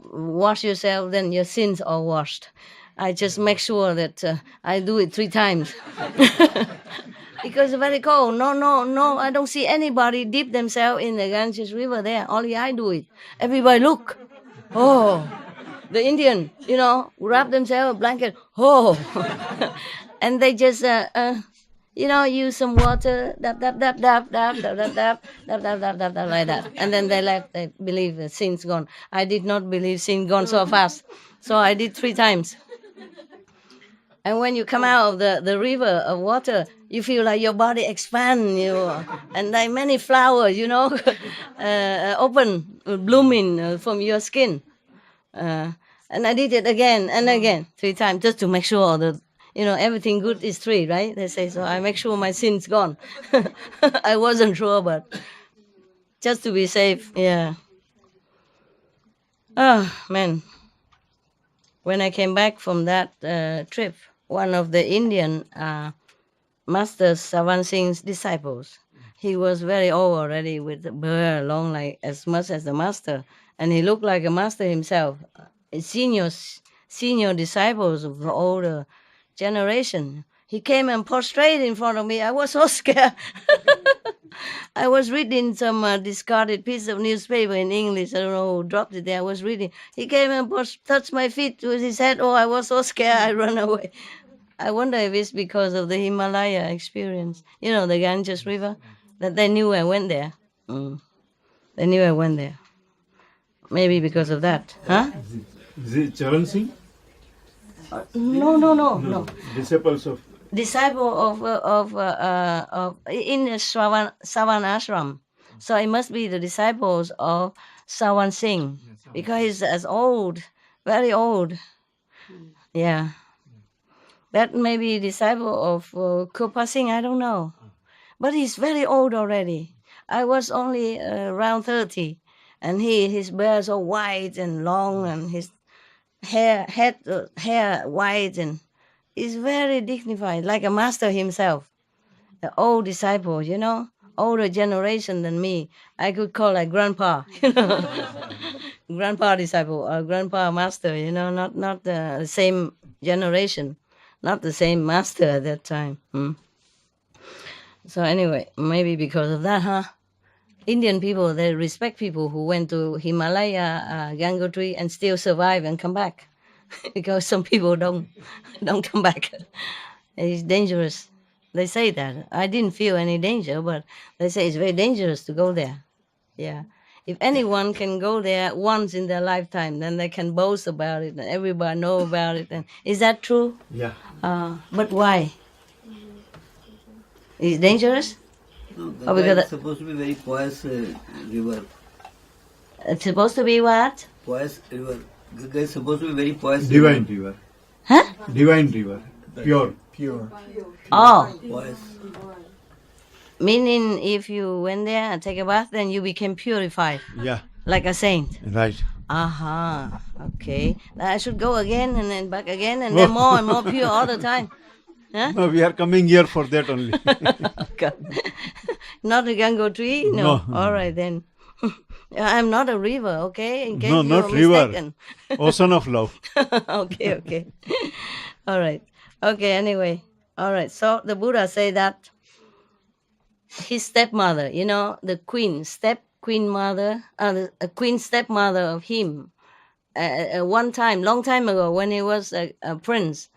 wash yourself, then your sins are washed. I just make sure that I do it 3 times. Because it's very cold. No, I don't see anybody dip themselves in the Ganges River there. Only I do it. Everybody look. Oh, the Indian, wrap themselves a blanket. Oh, and they just, use some water, dab, dab, dab, dab, dab, dab, dab, dab, dab, dab, dab, dab, dab, like that. And then they believe the sin's gone. I did not believe sin gone so fast. So I did 3 times. And when you come out of the river of water, you feel like your body expand, and like many flowers, open, blooming from your skin. Uh, and I did it again and again, 3 times, just to make sure that everything good is 3, right? They say so. I make sure my sin's gone. I wasn't sure, but just to be safe, yeah. Oh man, when I came back from that trip, one of the Indian Master Savan Singh's disciples, he was very old already, with the hair long like as much as the master, and he looked like a master himself. Senior disciples of the older generation. He came and prostrated in front of me. I was so scared. I was reading some discarded piece of newspaper in English. I don't know who dropped it there. I was reading. He came and touched my feet with his head. Oh, I was so scared. I ran away. I wonder if it's because of the Himalaya experience. The Ganges River, that they knew I went there. They knew I went there. Maybe because of that, huh? Is it Charan Singh? No. Disciples of. Disciple of in the Savan ashram, so it must be the disciples of Savan Singh, because he's as old, very old. Yeah, that may be a disciple of Kirpa Singh. I don't know, but he's very old already. I was only around 30, and his beard so white and long, and his hair white, and he's very dignified, like a master himself. The old disciple, older generation than me. I could call like grandpa, grandpa disciple or grandpa master, not the same generation, not the same master at that time. So anyway, maybe because of that, huh? Indian people, they respect people who went to Himalaya, Gangotri, and still survive and come back. Because some people don't come back. It's dangerous. They say that. I didn't feel any danger, but they say it's very dangerous to go there. Yeah. If anyone can go there once in their lifetime, then they can boast about it and everybody know about it. And is that true? Yeah. But why? Is it dangerous? No, Oh, Ganga because is supposed to be very pious river. It's supposed to be what? Pious river. Ganga is supposed to be very pious Divine river. Huh? Divine river. Pure. Oh, Pious. meaning if you went there and take a bath, then you became purified, Yeah. like a saint. Right. Aha, okay. I should go again and then back again and then more and more pure all the time. Huh? No, we are coming here for that only. God. Not a Gangotri? No. All right then. I'm not a river, okay? In case No, you're not river. mistaken. Ocean of love. Okay. All right. Okay, anyway. All right. So the Buddha say that his stepmother, the queen stepmother of him, one time, long time ago, when he was a prince,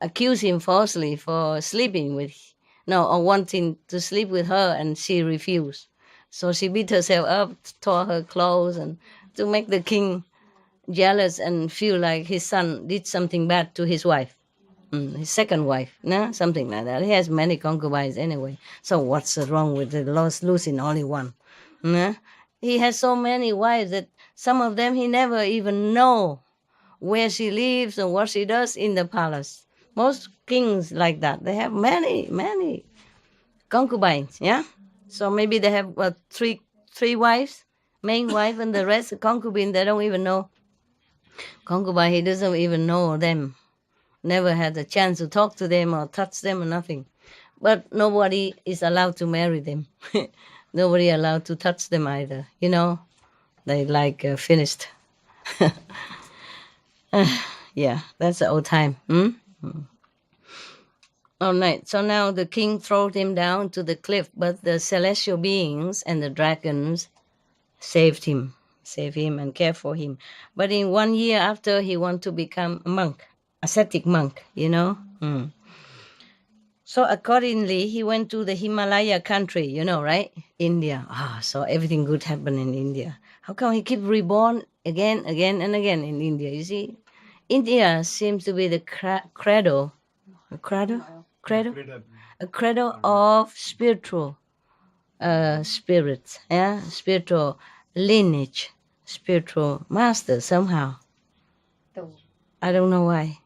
accused him falsely for or wanting to sleep with her, and she refused. So she beat herself up, tore her clothes, and to make the king jealous and feel like his son did something bad to his wife. His second wife, something like that. He has many concubines anyway. So what's wrong with losing only one? He has so many wives that some of them he never even know where she lives and what she does in the palace. Most kings like that. They have many concubines, yeah? So maybe they have three wives, main wife, and the rest concubine they don't even know. Concubine, he doesn't even know them. Never had a chance to talk to them or touch them or nothing. But nobody is allowed to marry them. Nobody allowed to touch them either. They finished. Yeah, that's the old time. All right, so now the king threw him down to the cliff, but the celestial beings and the dragons saved him and cared for him. But in 1 year after, he wanted to become a monk, ascetic monk, So accordingly, he went to the Himalaya country, you know, right? India. So everything good happened in India. How come he keep reborn again, and again in India? You see, India seems to be the cradle, a cradle of spiritual spirits, yeah, spiritual lineage, spiritual master somehow. I don't know why.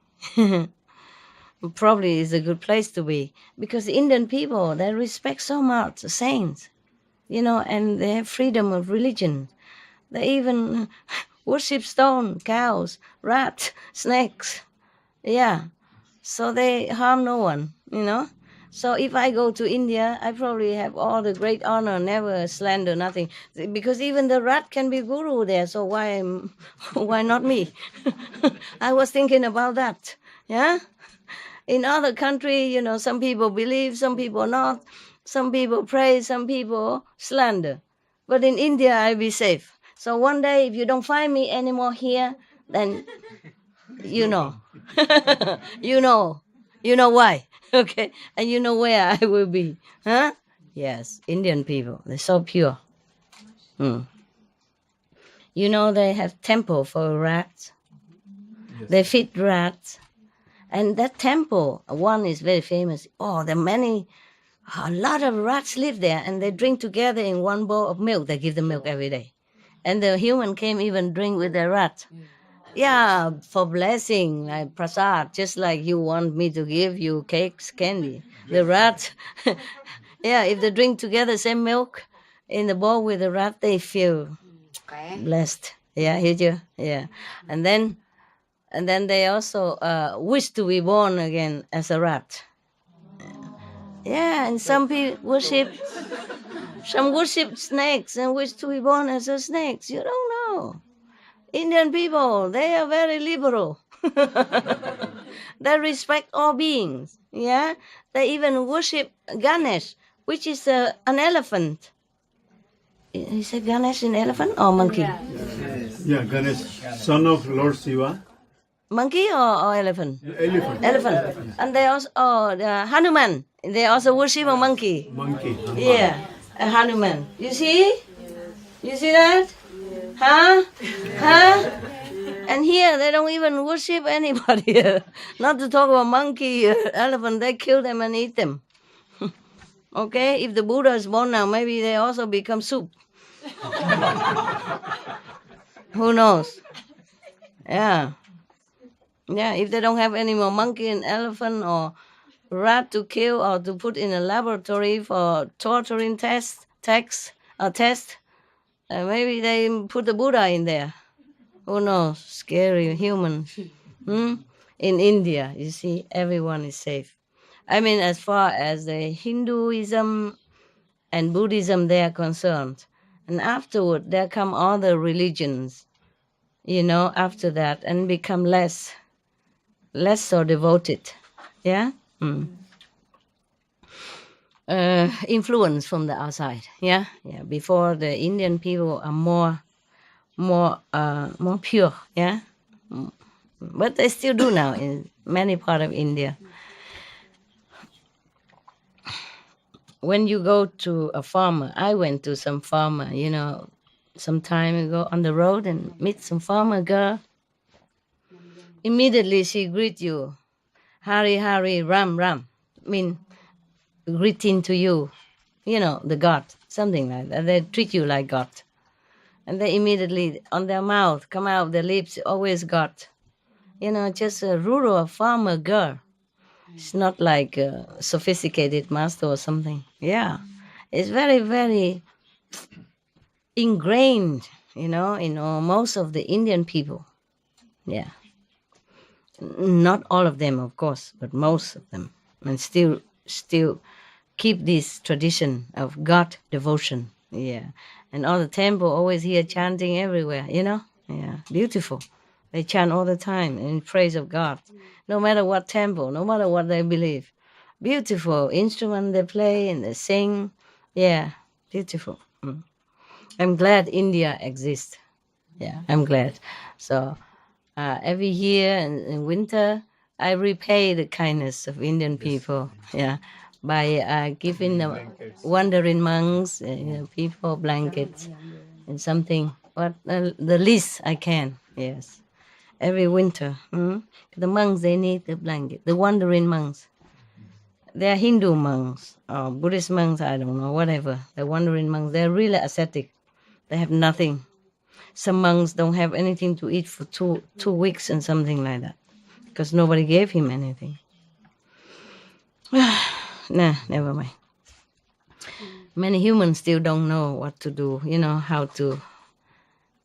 Probably is a good place to be because Indian people, they respect so much the saints, you know, and they have freedom of religion. They even worship stone, cows, rats, snakes. Yeah, so they harm no one, you know. So if I go to India, I probably have all the great honor, never slander, nothing, because even the rat can be guru there. So why, why not me? I was thinking about that. Yeah. In other country, you know, some people believe, some people not. Some people pray, some people slander. But in India, I'll be safe. So one day, if you don't find me anymore here, then you know, you know, you know why, okay, and you know where I will be, huh? Yes, Indian people, they're so pure. Hmm. You know, they have temple for rats. They feed rats, and that temple one is very famous. Oh, there are many, a lot of rats live there, and they drink together in one bowl of milk. They give them milk every day, and the human came even drink with the rat. Yeah, for blessing, like prasad, just like you want me to give you cakes, candy. The rat, yeah, if they drink together same milk in the bowl with the rat, they feel blessed. Yeah, hear you? Yeah, and then they also wish to be born again as a rat. Yeah, and some people worship, some worship snakes and wish to be born as a snakes. You don't know. Indian people, they are very liberal. They respect all beings. Yeah, they even worship Ganesh, which is an elephant. Is it Ganesh an elephant or monkey? Yeah, Ganesh, son of Lord Shiva. Monkey or elephant? Elephant. Elephant. And they also, the Hanuman. They also worship a monkey. Monkey. Yeah, a Hanuman. You see? You see that? Huh? Huh? And here they don't even worship anybody. Not to talk about monkey, elephant. They kill them and eat them. Okay, if the Buddha is born now, maybe they also become soup. Who knows? Yeah. Yeah, if they don't have any more monkey and elephant or rat to kill or to put in a laboratory for torturing test, maybe they put the Buddha in there. Who knows? Scary humans. Hmm? In India, you see, everyone is safe. I mean, as far as the Hinduism and Buddhism they are concerned. And afterward, there come other religions, you know, after that, and become less so devoted. Yeah? Influence from the outside. Yeah? Yeah. Before, the Indian people are more pure. Yeah? But they still do now in many part of India. When you go to a farmer, I went to some farmer, you know, some time ago on the road and meet some farmer girl. Immediately she greet you, Hari Hari Ram Ram, mean greeting to you, you know, the God, something like that. They treat you like God. And they immediately on their mouth, come out of their lips, always God. You know, just a rural farmer girl. It's not like a sophisticated master or something. Yeah. It's very, very ingrained, you know, in most of the Indian people. Yeah. Not all of them, of course, but most of them. And still keep this tradition of God devotion. Yeah. And all the temple always hear chanting everywhere, you know? Yeah. Beautiful. They chant all the time in praise of God. No matter what temple, no matter what they believe. Beautiful instrument they play and they sing. Yeah. Beautiful. I'm glad India exists. Yeah, I'm glad. So every year in winter, I repay the kindness of Indian people, yeah, by giving the wandering monks, people blankets and something, but the least I can, yes. Every winter, the monks, they need the blanket. The wandering monks, they are Hindu monks or Buddhist monks, I don't know, whatever. The wandering monks, they're really ascetic. They have nothing. Some monks don't have anything to eat for two weeks and something like that, because nobody gave him anything. Nah, never mind. Many humans still don't know what to do, how to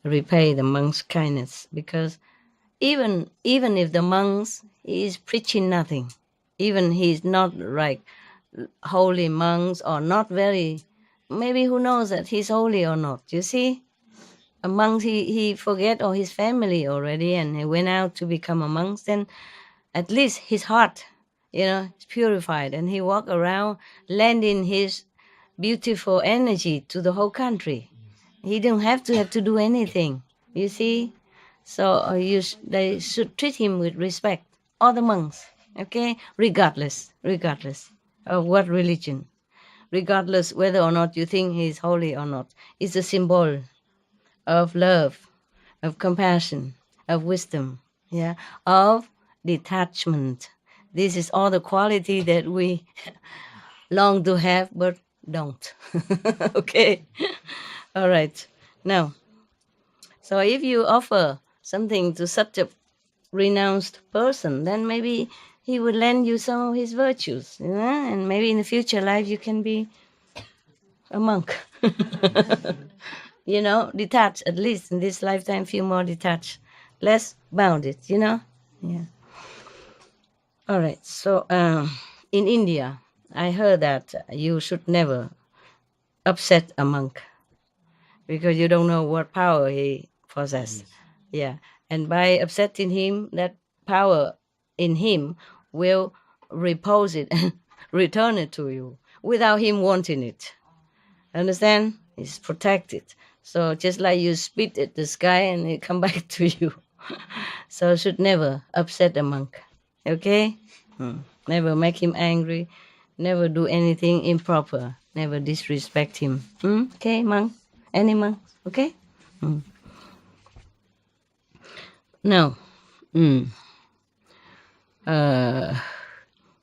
repay the monks' kindness, because even if the monks is preaching nothing, even he's not like holy monks or not very, maybe who knows that he's holy or not, you see? A monk, he forget all his family already and he went out to become a monk, then at least his heart, is purified, and he walk around lending his beautiful energy to the whole country. He don't have to do anything, you see? So they should treat him with respect, all the monks, okay? Regardless of what religion, regardless whether or not you think he's holy or not. It's a symbol of love, of compassion, of wisdom, yeah, of detachment. This is all the quality that we long to have but don't. Okay. All right. Now, so if you offer something to such a renounced person, then maybe he would lend you some of his virtues, and maybe in the future life you can be a monk. Detached, at least in this lifetime, feel more detached, less bounded, Yeah. All right. So in India, I heard that you should never upset a monk because you don't know what power he possesses. Yeah. And by upsetting him, that power in him will repose it and return it to you without him wanting it. Understand? It's protected. So just like you spit at the sky and it come back to you. So should never upset a monk. Okay? Never make him angry. Never do anything improper. Never disrespect him. Okay, monk? Any monk? Okay? Now,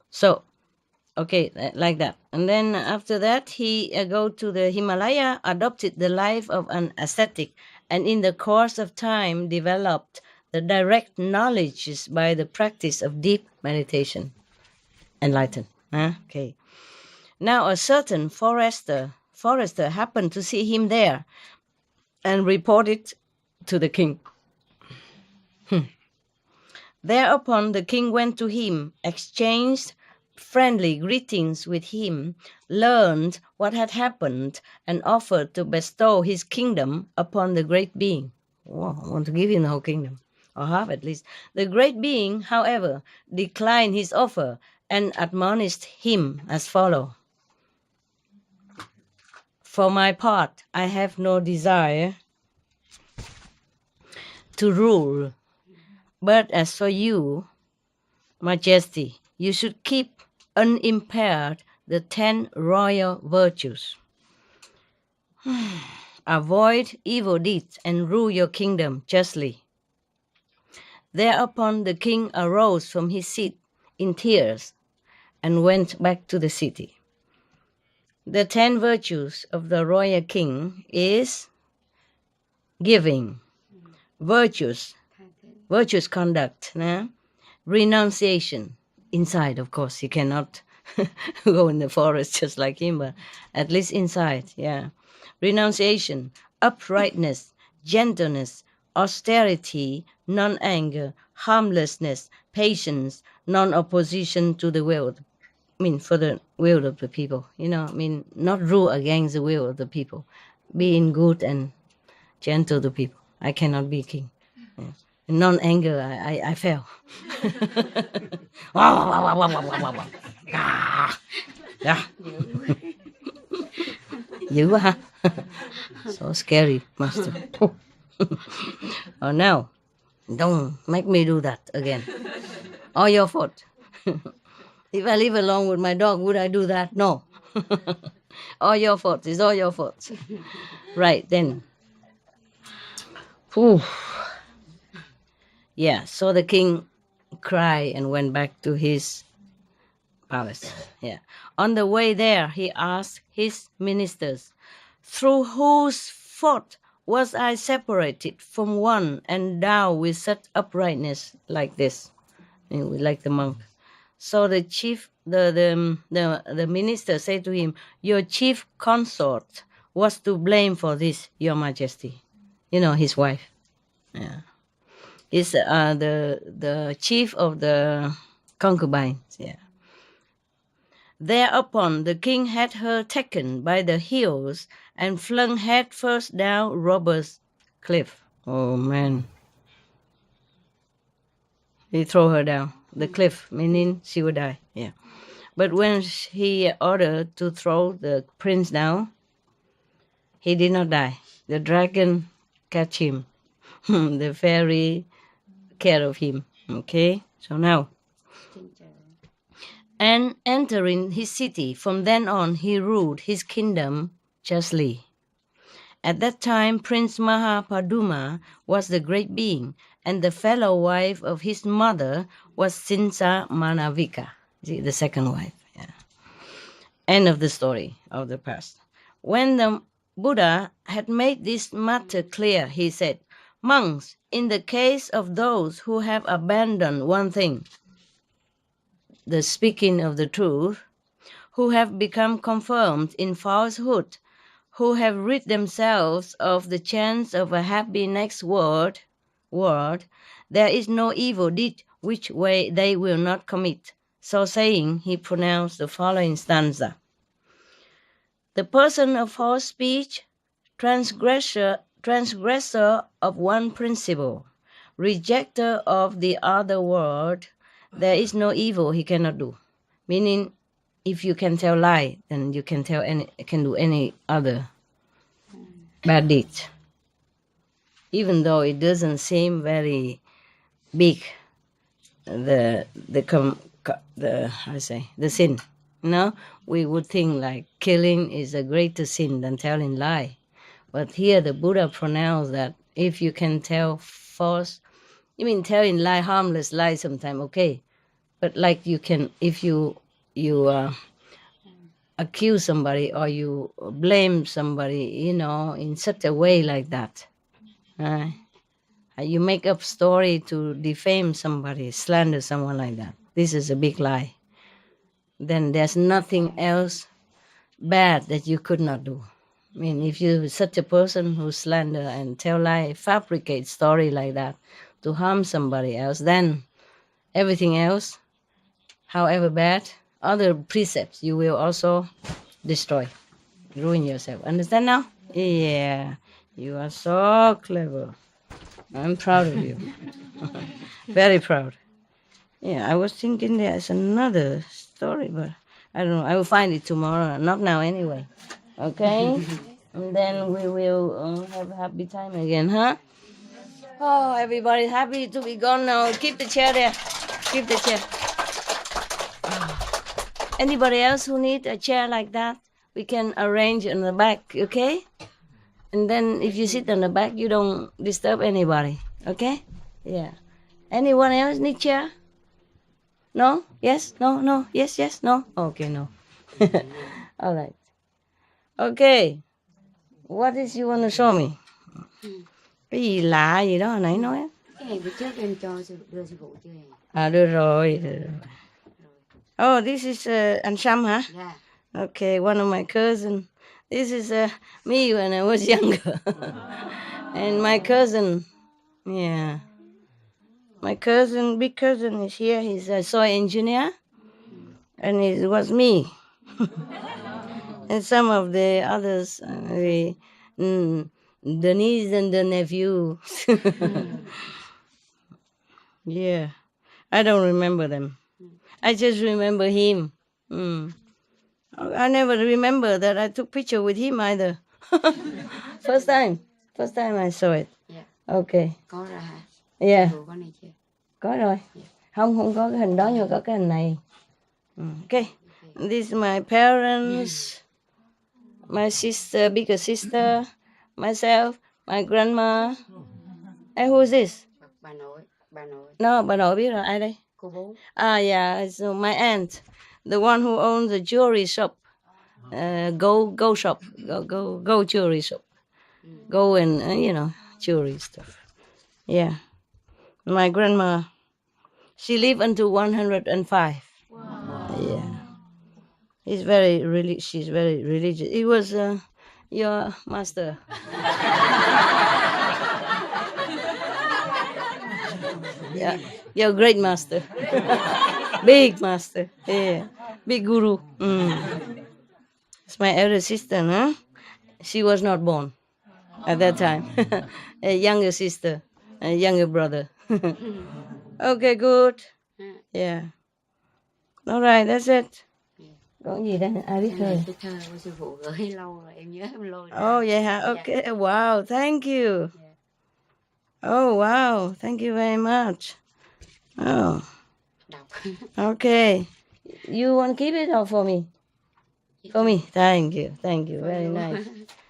so, okay, like that. And then after that, he go to the Himalaya, adopted the life of an ascetic, and in the course of time developed the direct knowledges by the practice of deep meditation. Enlightened. Okay. Now a certain forester happened to see him there and reported to the king. Thereupon the king went to him, exchanged friendly greetings with him, learned what had happened, and offered to bestow his kingdom upon the great being. Wow, I want to give him the whole kingdom, or half at least. The great being, however, declined his offer and admonished him as follows. For my part, I have no desire to rule, but as for you, Majesty, you should keep unimpaired the 10 royal virtues. Avoid evil deeds and rule your kingdom justly. Thereupon the king arose from his seat in tears and went back to the city. The 10 virtues of the royal king is giving, virtuous conduct, renunciation, inside, of course. You cannot go in the forest just like him, but at least inside, yeah. Renunciation, uprightness, gentleness, austerity, non-anger, harmlessness, patience, non-opposition to the will. For the will of the people, not rule against the will of the people. Being good and gentle to people. I cannot be king. Yeah. Non-anger, I fail. Yeah. Dữ quá ha. So scary, master. Oh, now, Don't make me do that again. All your fault. If I live alone with my dog, would I do that? No. All your fault. It's all your fault. Right then. Whew. Yeah, so the king cried and went back to his palace. Yeah. On the way there, he asked his ministers, "Through whose fault was I separated from one and endowed with such uprightness like this?" Like the monk. So the chief, the minister said to him, "Your chief consort was to blame for this, Your Majesty." You know, his wife. Yeah. Is the chief of the concubines. Yeah. Thereupon the king had her taken by the heels and flung headfirst down robber's cliff. Oh man. He threw her down the cliff, meaning she would die. Yeah. But when he ordered to throw the prince down, he did not die. The dragon catch him. The fairy care of him. Okay? So now. And entering his city, from then on he ruled his kingdom justly. At that time, Prince Mahapaduma was the great being, and the fellow wife of his mother was Cinca Manavika, the second wife. Yeah. End of the story of the past. When the Buddha had made this matter clear, he said, "Monks, in the case of those who have abandoned one thing, the speaking of the truth, who have become confirmed in falsehood, who have rid themselves of the chance of a happy next world, there is no evil deed which way they will not commit." So saying, he pronounced the following stanza. The person of false speech, transgressor of one principle, rejecter of the other word, there is no evil he cannot do. Meaning, if you can tell lie, then you can do any other bad deed, even though it doesn't seem very big. The sin. We would think like killing is a greater sin than telling lie, but here the Buddha pronounced that if you can tell false, you mean telling lie, harmless lie, sometime okay, but like you can, if you accuse somebody or you blame somebody, in such a way like that. You make up story to defame somebody, slander someone like that. This is a big lie. Then there's nothing else bad that you could not do. I mean, if you're such a person who slander and tell lie, fabricate story like that to harm somebody else, then everything else, however bad, other precepts you will also destroy, ruin yourself. Understand now? Yeah, you are so clever. I'm proud of you. Very proud. Yeah, I was thinking there's another story, but I don't know. I will find it tomorrow. Not now, anyway. Okay? And then we will have a happy time again, huh? Oh, everybody's happy to be gone now. Keep the chair there. Keep the chair. Anybody else who need a chair like that, we can arrange in the back, okay? And then if you sit on the back, you don't disturb anybody, okay? Yeah. Anyone else need chair? No? Yes? No? No? Yes? Yes? No? Okay, no. All right. Okay. What is you want to show me? Cái gì lạ gì đó hồi nãy nói á. Cái này bữa trước em đưa sư phụ chơi. Đưa rồi. Oh, this is Ansham, huh? Yeah. Okay, one of my cousins. This is me when I was younger. And my cousin, yeah. My cousin, big cousin is here. He's a soil engineer. And it was me. And some of the others, the niece and the nephew. Yeah. I don't remember them. I just remember him. I never remember that I took picture with him either. First time I saw it. Yeah. Okay. Có ra hả? Yeah, Đồ con này chưa? có rồi. Không có cái hình đó nhưng mà có cái hình này. Okay. This is my parents, my sister, bigger sister, myself, my grandma. Hey, who is this? Bà nội, bà nội, No, bà nội biết rồi, ai đây? cô bố. Yeah, it's my aunt, the one who owns the jewelry shop. Go shop, go jewelry shop. Go and jewelry stuff. Yeah, my grandma. She lived until 105. Yeah, she's very religious. He was your master. Yeah, your great master. Big master. Yeah, big guru. It's my elder sister, huh? She was not born at that time. A younger sister, a younger brother. Okay, good. Yeah. All right, that's it. Có gì đó ai biết Cái thôi. này cái thơ của sư phụ gửi lâu rồi em nhớ em lôi ra. Oh, yeah. Okay. Wow. Thank you. Oh, wow. Thank you very much. Oh, Đọc. okay. You want to keep it or for me? For me. Thank you. Thank you. Very nice.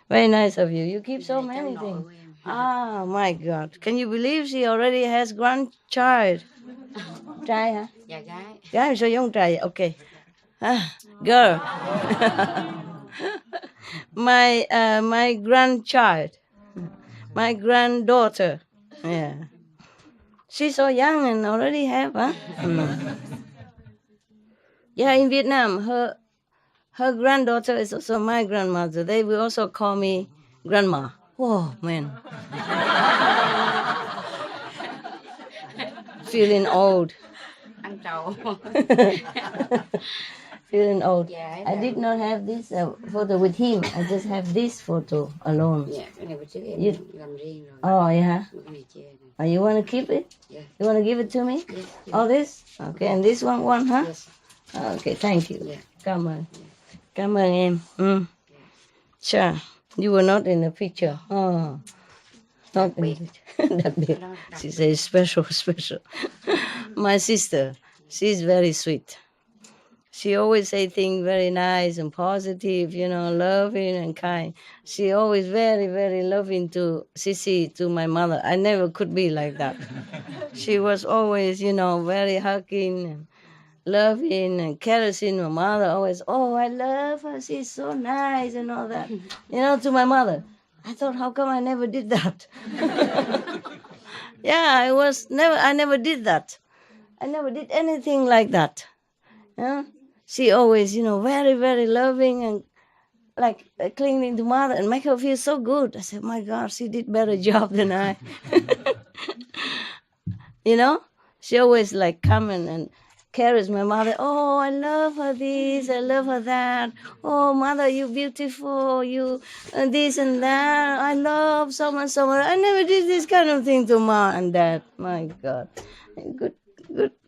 Very nice of you. You keep so Này cháu many nội things. của em. Ah, my God. Can you believe she already has grandchild? Trai hả? Dạ gái. Gái sao giống trai? Okay. Girl. My grandchild. My granddaughter. Yeah. She's so young and already have, huh? Yeah, in Vietnam, her granddaughter is also my grandmother. They will also call me grandma. Whoa, man. Feeling old. Ăn trầu. Feeling old. Yeah, I did not have this photo with him. I just have this photo alone. Dạ, cái này bữa trước em làm riêng rồi. Oh, yeah. Cái này chia. You want to keep it? Yeah. You want to give it to me? Yes. All this? Okay, and this one, huh? Yes. Okay, thank you. Yeah. Cảm ơn. Cảm ơn em. Sure. You were not in the picture. Oh. Not in the picture. Đặc biệt. She says special. My sister, she's very sweet. She always say things very nice and positive, loving and kind. She always very, very loving to Sissy, to my mother. I never could be like that. She was always, very hugging and loving and caressing my mother. Always, oh, I love her. She's so nice and all that. To my mother. I thought, how come I never did that? Yeah, I never did that. I never did anything like that. Yeah. She always, very, very loving and like clinging to mother and make her feel so good. I said, my God, she did better job than I. She always like come and carries my mother. Oh, I love her this, I love her that. Oh, mother, you beautiful, you this and that. I love so much. I never did this kind of thing to mom and dad. My God,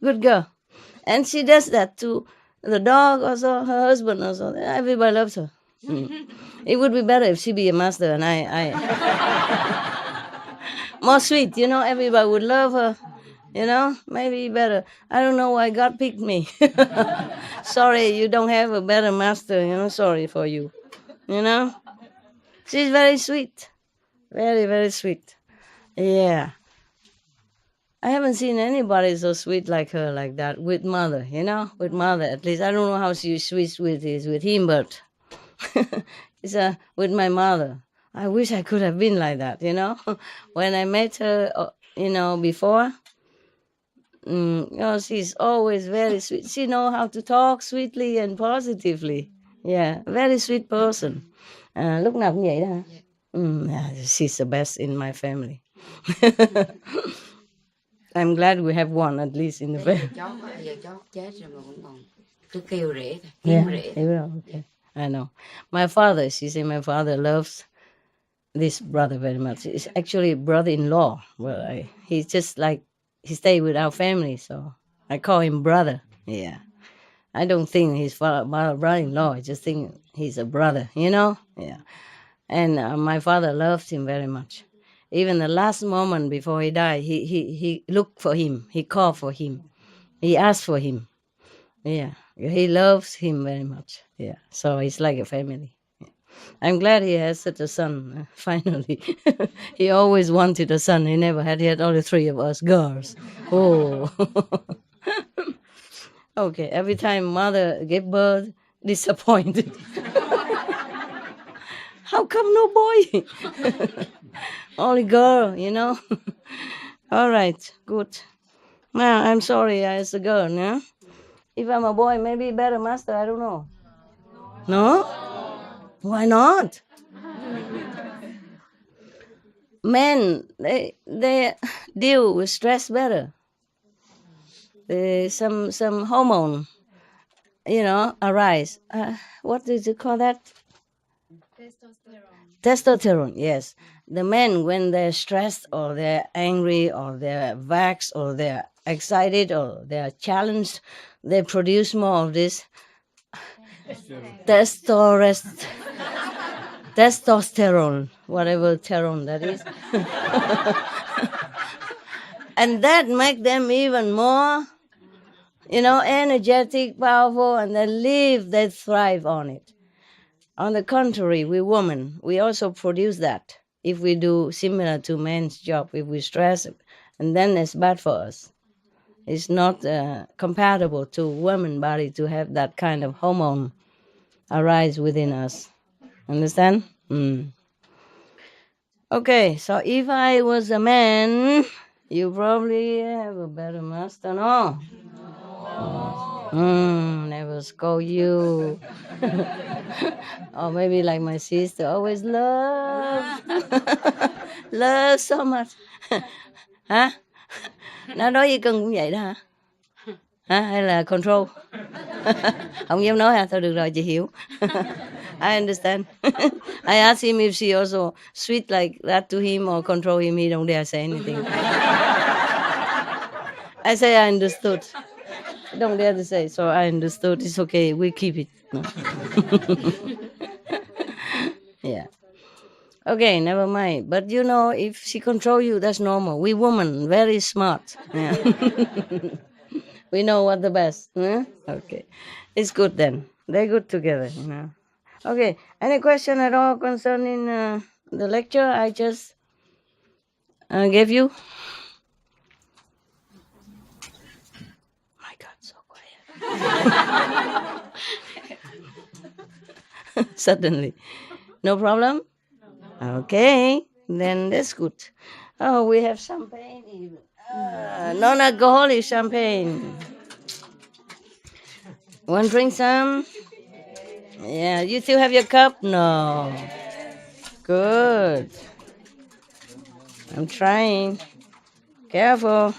good girl. And she does that to the dog also, her husband also. Everybody loves her. It would be better if she be a master and I more sweet, everybody would love her. Maybe better. I don't know why God picked me. Sorry, you don't have a better master, sorry for you. She's very sweet. Very, very sweet. Yeah. I haven't seen anybody so sweet like her, like that, with mother, with mother. At least I don't know how she's sweet with him, but it's with my mother. I wish I could have been like that, When I met her, before, she's always very sweet. She knows how to talk sweetly and positively. Yeah, very sweet person. Lúc nào cũng vậy đó hả? She's the best in my family. I'm glad we have one at least in the family. Giờ chó chết rồi mà cũng còn cứ kêu rễ thôi, Yeah, rễ. okay. I know. My father, she said my father loves this brother very much. He's actually a brother-in-law. Well, he's just like, he stay with our family, so I call him brother. Yeah. I don't think he's brother-in-law. I just think he's a brother, Yeah. And my father loved him very much. Even the last moment before he died, he looked for him. He called for him. He asked for him. Yeah, he loves him very much. Yeah, so it's like a family. Yeah. I'm glad he has such a son. Finally, he always wanted a son. He never had. He had only 3 of us girls. Oh, okay. Every time mother gave birth, disappointed. How come no boy? Only girl, you know. All right, good. Now I'm sorry, as a girl, yeah. If I'm a boy, maybe better, Master. I don't know. No? Why not? Men, they deal with stress better. Some hormone, arise. What did you call that? Testosterone. Yes. The men, when they're stressed or they're angry or they're vexed or they're excited or they're challenged, they produce more of this testosterone, whatever terone that is. And that make them even more, energetic, powerful, and they thrive on it. On the contrary, we women, we also produce that. If we do similar to men's job, if we stress, and then it's bad for us. It's not compatible to women's body to have that kind of hormone arise within us. Understand? Okay, so if I was a man, you probably have a better master, no? Never scold you. Or maybe like my sister, always love. Love so much. Hả? Nó nói với cưng cũng vậy đó hả? Hả? Hay là control? Không dám nói hả? Thôi được rồi, chị hiểu. I understand. I asked him if she also sweet like that to him or control him. He don't dare say anything. I say I understood. Don't dare to say, so I understood. It's okay. We keep it. No. Yeah. Okay, never mind. But if she control you, that's normal. We women, very smart. Yeah. We know what the best. Huh? Okay. It's good then. They're good together, Okay. Any question at all concerning the lecture I just gave you? My God, so quiet. Suddenly. No problem? Okay, then that's good. Oh, we have champagne even. Non-alcoholic champagne. Want to drink some? Yeah, you still have your cup? No. Good. I'm trying. Careful.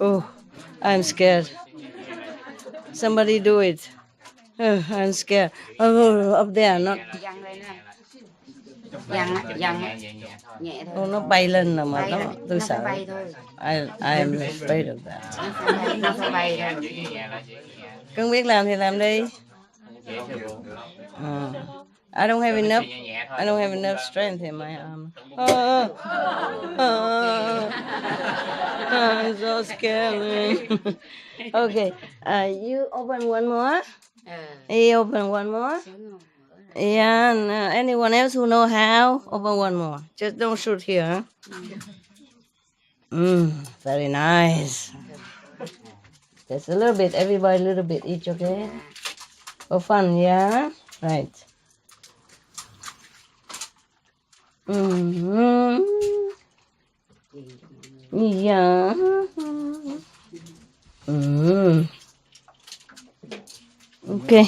Oh, I'm scared. Somebody do it. I'm scared. Oh, up there, not. Oh, nó bay lên là mà tôi sợ. I am afraid of that. Cưng biết làm thì làm đi. I don't have enough strength in my arm. I'm so scared. Okay, you open one more. He open one more. Yeah, and, anyone else who know how, open one more. Just don't shoot here. Very nice. Just a little bit, everybody a little bit each, okay? For fun, yeah? Right. Yeah. Okay.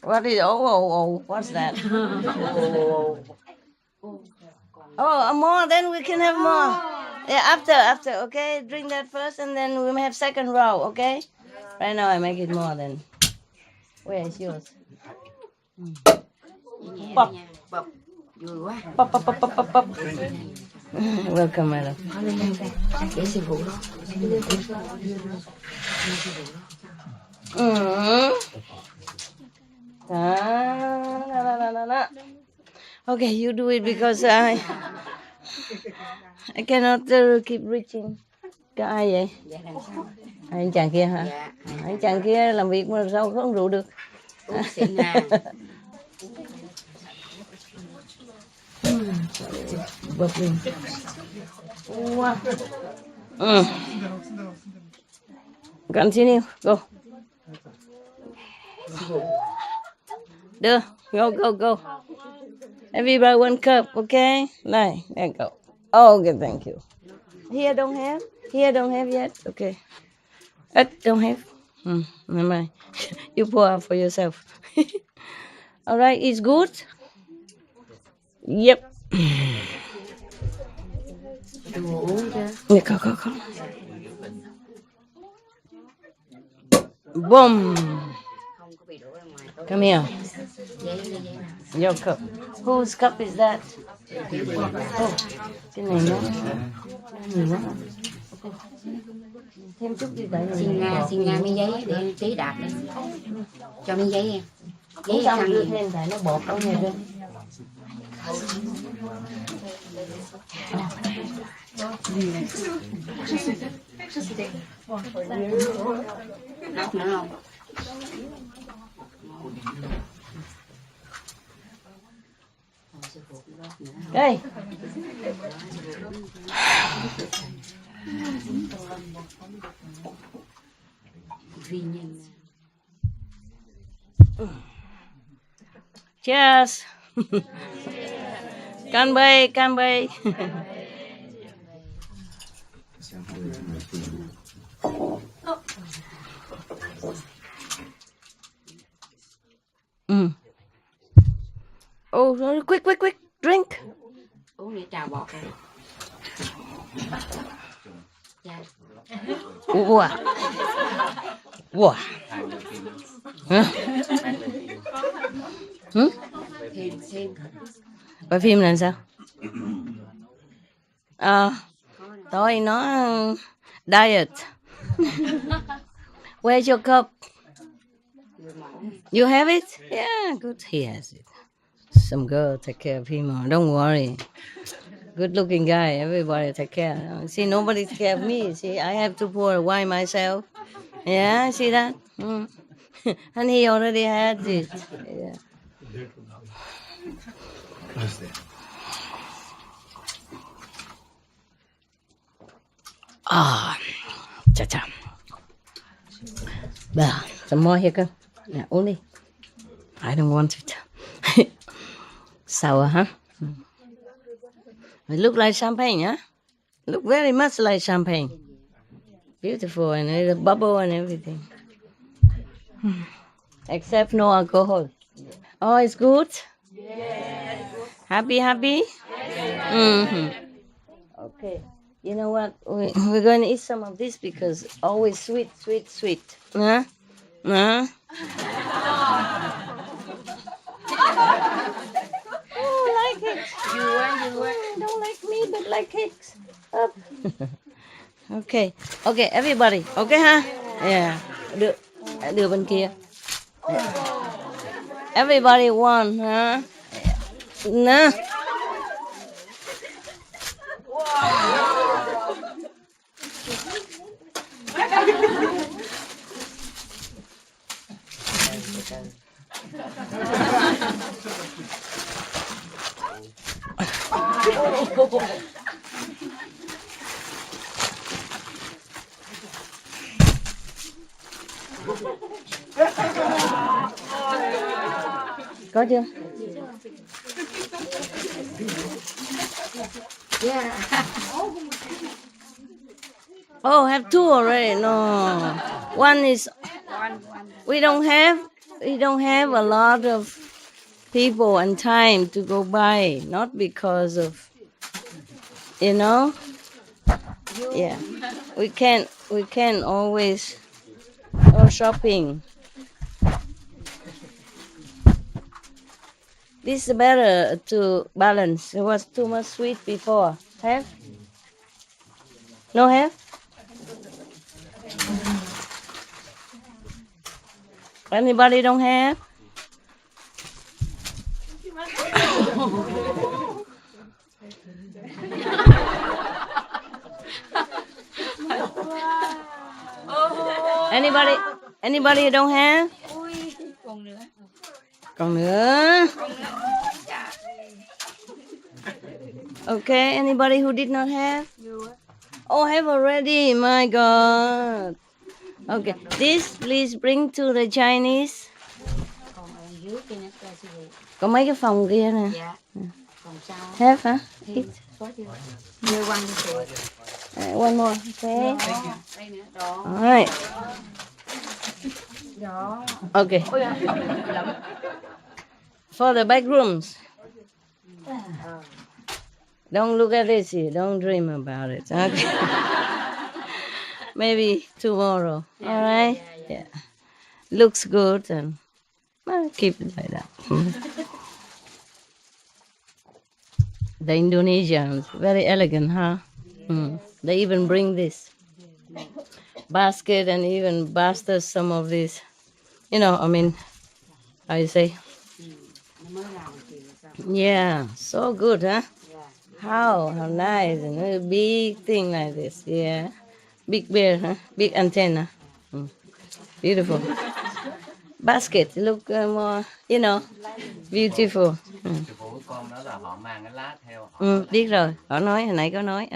What is what's that? Oh, more, then we can have more. Yeah, after, okay? Drink that first and then we may have second round, okay? Right now I make it more than. Where is yours? Nhẹ Pop, nha. Bập. Vui quá. pop, pop, pop, pop, pop, pop. Welcome, madam. Thôi lên đây. Để sư phụ đó. Mm. Da. Okay, you do it because I cannot keep reaching. Cái ai vậy? Dạ làm sao? Anh chàng kia hả? Dạ. Anh chàng kia làm việc mà sao không rượu được? Uống xịn à. Bập lên. Wow. Mm. Continue, go. Đưa, go. Everybody one cup, okay? Này, there go. Oh, okay, thank you. Here don't have yet. Okay. Don't have. Never mind. You pour out for yourself. All right, it's good. Yep. Đồ uống chứ. Yeah, go. Boom. Không có bị đổ ra ngoài. Come here. Giấy nào. Your cup. Whose cup is that? Oh, cái này nó nhiều quá. Thêm chút đi tại Xin Nga miếng giấy để tí đạp lên. Cho miếng giấy em. Giấy Giấy xong khăn đưa gì? thêm tại nó bột đâu nghe chưa? Nóc nữa không? Đây. Vi nhân. Cheers. Can bay. Oh, sorry. Quick, drink. Uống để trào bọt rồi. Dạ. Wow. Hả? Thêm. Coi phim là sao? Tôi nó diet. Where's your cup? You have it? Yeah, good. He has it. Some girl take care of him. Don't worry. Good looking guy. Everybody take care. See, nobody take care of me. See, I have to pour wine myself. Yeah, see that? And he already had it. Yeah. Cha. Some more here, girl. Yeah, only. I don't want it. Sour, huh? It look like champagne, huh? Look very much like champagne. Beautiful, and it's a bubble and everything. Except no alcohol. Oh, it's good? Yes. Happy? Yes. Mm-hmm. Okay. You know what? We're going to eat some of this because always sweet. Huh? Huh? Oh, like it. You don't like me, but like it. Up. Okay, everybody. Okay, huh? Yeah. Đưa bên kia. Yeah. Everybody one, huh? No. Có chưa? Yeah. Oh, have two already. No, one is. We don't have a lot of people and time to go by. Not because of, Yeah, we can always go shopping. This is better to balance. It was too much sweet before. Have? No have? Anybody don't have? Anybody? Anybody who don't have? Còn nữa. Okay, anybody who did not have? Oh, have already. My God. Okay, this please bring to the Chinese. Còn ở dưới kia nữa là sư phụ. Có mấy cái phòng kia nè. Dạ. Còn sau. Have hả? Ít. Có chưa? Đưa quăng đi sư. One more. Okay. Đây nữa. Đó. All right. Đó. Okay. For the back rooms. Don't look at this here. Don't dream about it. Okay. Maybe tomorrow. All right. Yeah. Looks good and well, keep it like that. The Indonesians very elegant, huh? They even bring this basket and even bastards some of this. You know, I mean, how you say? Yeah, so good, huh? How nice and a big thing like this. Yeah, big bear, huh? Big antenna. Beautiful. Basket look more, you know, beautiful. Biết rồi, họ nói hồi nãy có nói.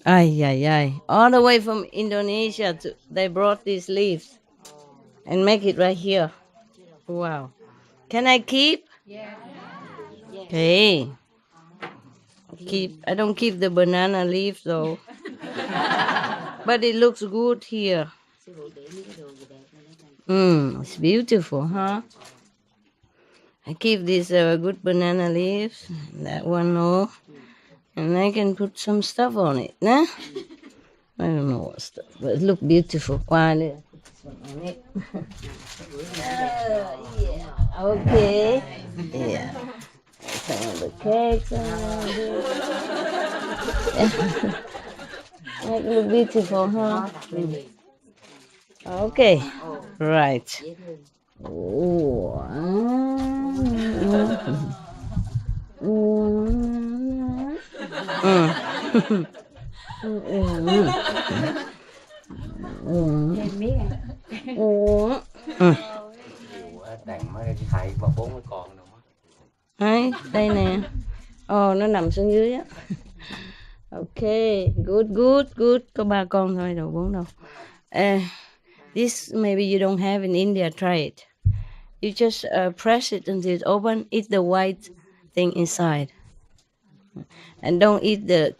Ai, all the way from Indonesia they brought these leaves and make it right here. Wow. Can I keep? Okay. I don't keep the banana leaf though. But it looks good here. It's beautiful, huh? I keep these good banana leaves. That one, no. And I can put some stuff on it, nah? I don't know what stuff, but it looks beautiful. Why put this one on it? Yeah. Okay. Yeah. Some of the cakes around here. Make it look beautiful, huh? Okay. Right. Oh. Đấy, đây nè. Nó nằm xuống dưới á. Okay, good. Có 3 con thôi, đâu 4 đâu. This maybe you don't have in India. Try it. You just press it until it's open. Eat the white thing inside, and don't eat the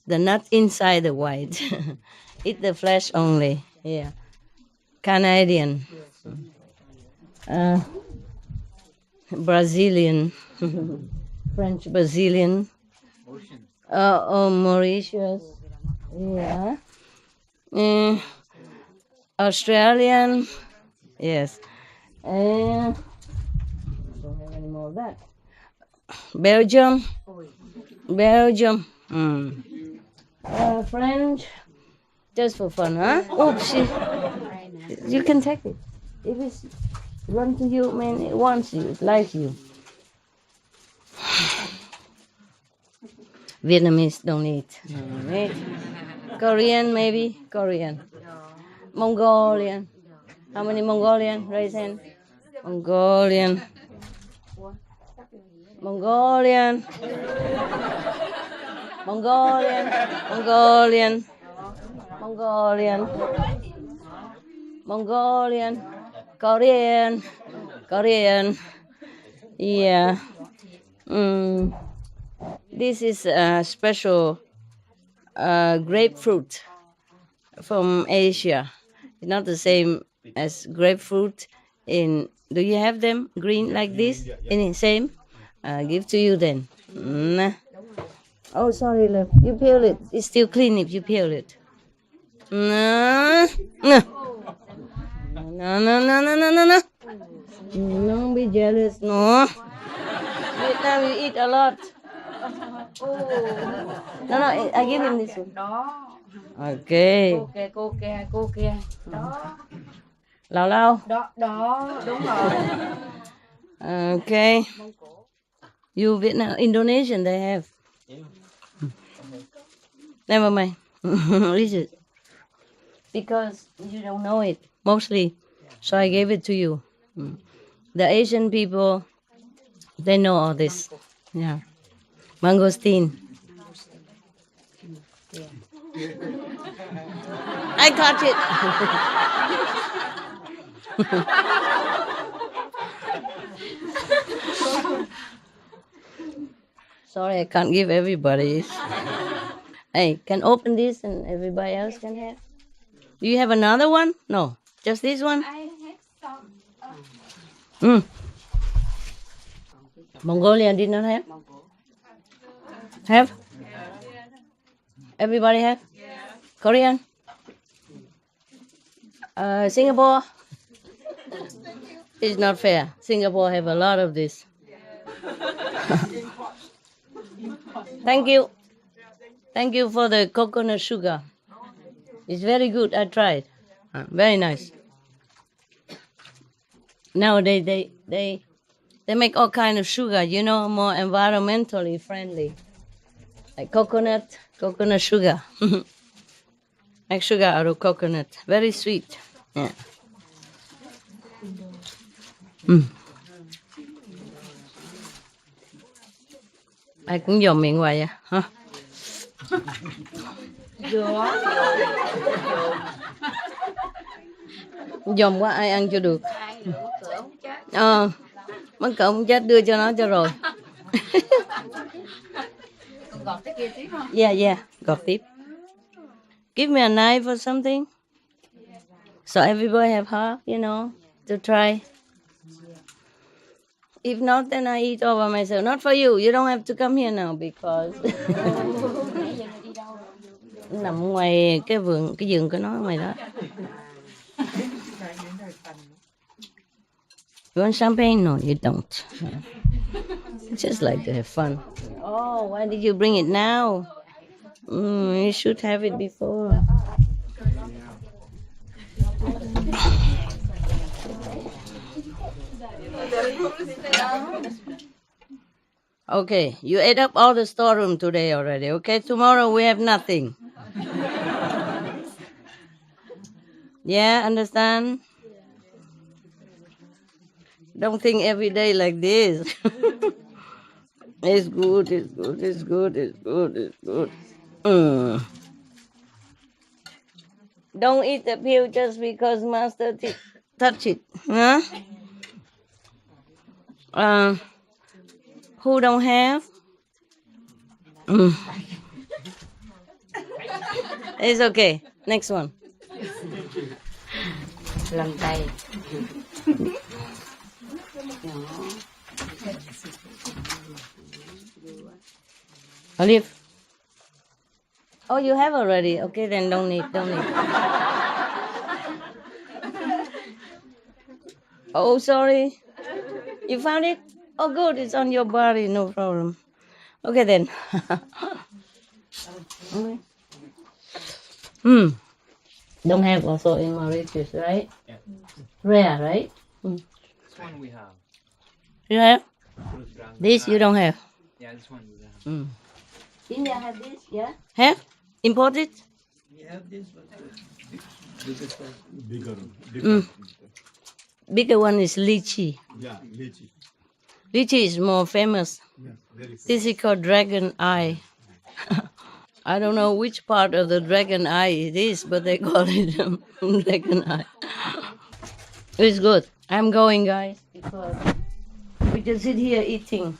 nut inside the white. Eat the flesh only. Yeah, Canadian, Brazilian, French Brazilian. Mauritius. Yeah. Australian. Yes. I don't have any more of that. Belgium. French. Just for fun, huh? Oops. You can take it. If it's run to you, man, it wants you, it likes you. Vietnamese don't eat. Korean, maybe? Korean. Mongolian. How many Mongolian? Raise hand. Mongolian. Mongolian. Mongolian. Mongolian. Mongolian. Mongolian. Korean. Korean. Yeah. This is a special grapefruit from Asia. It's not the same as grapefruit in. Do you have them green like this? Any same? Give to you then. Oh, sorry, love. You peel it. It's still clean if you peel it. No, no, no, no, no, no, no, no, no. Don't be jealous, no. Vietnam, you eat a lot. No, no, I give him this one. Đó. Okay. Cô kìa, cô kìa, cô kìa. Đó. Lao lao. Đó, đó, đúng rồi. Okay. You Vietnam, Indonesian, they have. Never mind. Is it? Because you don't know it, mostly. So I gave it to you. The Asian people, they know all this. Yeah. Mangosteen. I caught it. Sorry, I can't give everybody. Hey, can open this and everybody else can have. Do you have another one? No, just this one. I have some. Mongolia did not have. Have? Everybody have? Korean? Singapore? It's not fair. Singapore have a lot of this. Thank you. Thank you for the coconut sugar. It's very good. I tried. Very nice. Nowadays they make all kind of sugar, more environmentally friendly. Like coconut sugar. Make sugar out of coconut. Very sweet. Yeah. Ai cũng dòm miệng hoài à? Hả? Dòm quá ai ăn cho được. Mắc cỡ không chết đưa cho nó cho rồi. Gọt cái kia tiếp không? Yeah, gọt tiếp. Give me a knife or something. So everybody have half, to try. If not, then I eat all by myself. Not for you. You don't have to come here now because nằm ngoài cái vườn của nó ngoài đó. You want champagne? No, you don't. Just like to have fun. Oh, why did you bring it now? You should have it before. Okay, you ate up all the storeroom today already, okay? Tomorrow we have nothing. Yeah, understand? Don't think every day like this. It's good. Don't eat the pill just because Master touch it, huh? Who don't have? It's okay. Next one. Lần tay. Olive. Oh, you have already. Okay, then don't need. Oh, sorry. You found it? Oh, good. It's on your body. No problem. Okay, then. Okay. Don't have also in Mauritius, right? Yeah. Rare, right? This one we have. You have? This you don't have. Yeah, this one we have. India have this, yeah? Have? Imported? We have this one. Bigger. Bigger one is lychee. Yeah, lychee. Lychee is more famous. Yeah, very This is called dragon eye. I don't know which part of the dragon eye it is, but they call it dragon eye. It's good. I'm going, guys, because we just sit here eating.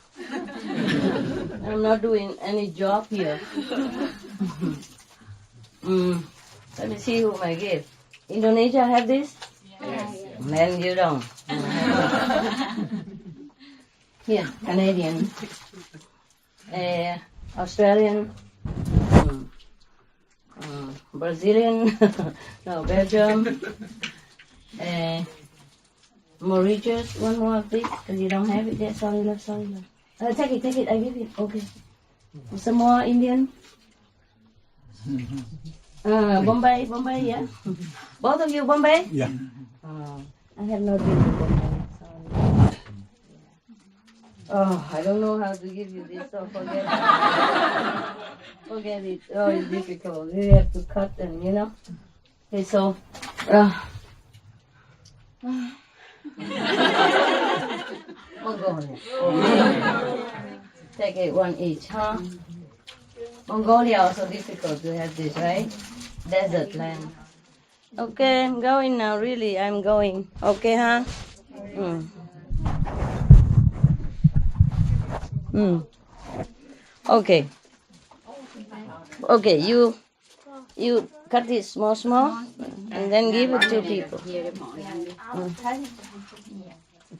I'm not doing any job here. Let me see whom I give. Indonesia have this? Yes. Man, you don't. Here, Canadian. Australian, Brazilian, no, Belgium, Mauritius. One more, please, because you don't have it yet. Sorry, love. Take it. I give it. Okay. Some more Indian. Bombay, yeah. Both of you, Bombay. Yeah. I have not been to Bombay. Sorry. Oh, I don't know how to give you this, so forget it. Forget it. Oh, it's difficult. You have to cut them, you know. Okay, so. Mongolia. Take it one each, huh? Mongolia also difficult to have this, right? Desert land. Okay, I'm going now. Really, I'm going. Okay, huh? Okay. Okay, you cut it small, and then give it to people.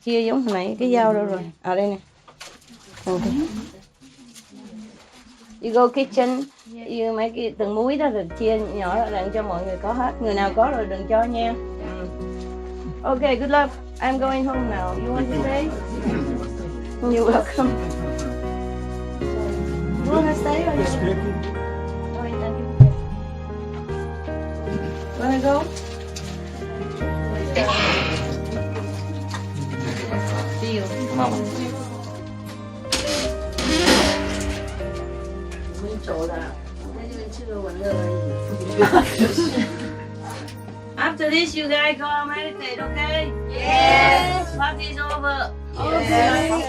Chia giống hồi nãy cái dao đâu rồi? À đây nè. Okay. You go kitchen, you make it từng muối đó rồi chia nhỏ ra đặng cho mọi người có hết. Người nào có rồi đừng cho nha. Okay, good luck. I'm going home now. You want to stay? You're welcome. You want to stay or you? Wanna go? See you. Mama. After this, you guys go meditate, okay? Yes. Party's over. Okay.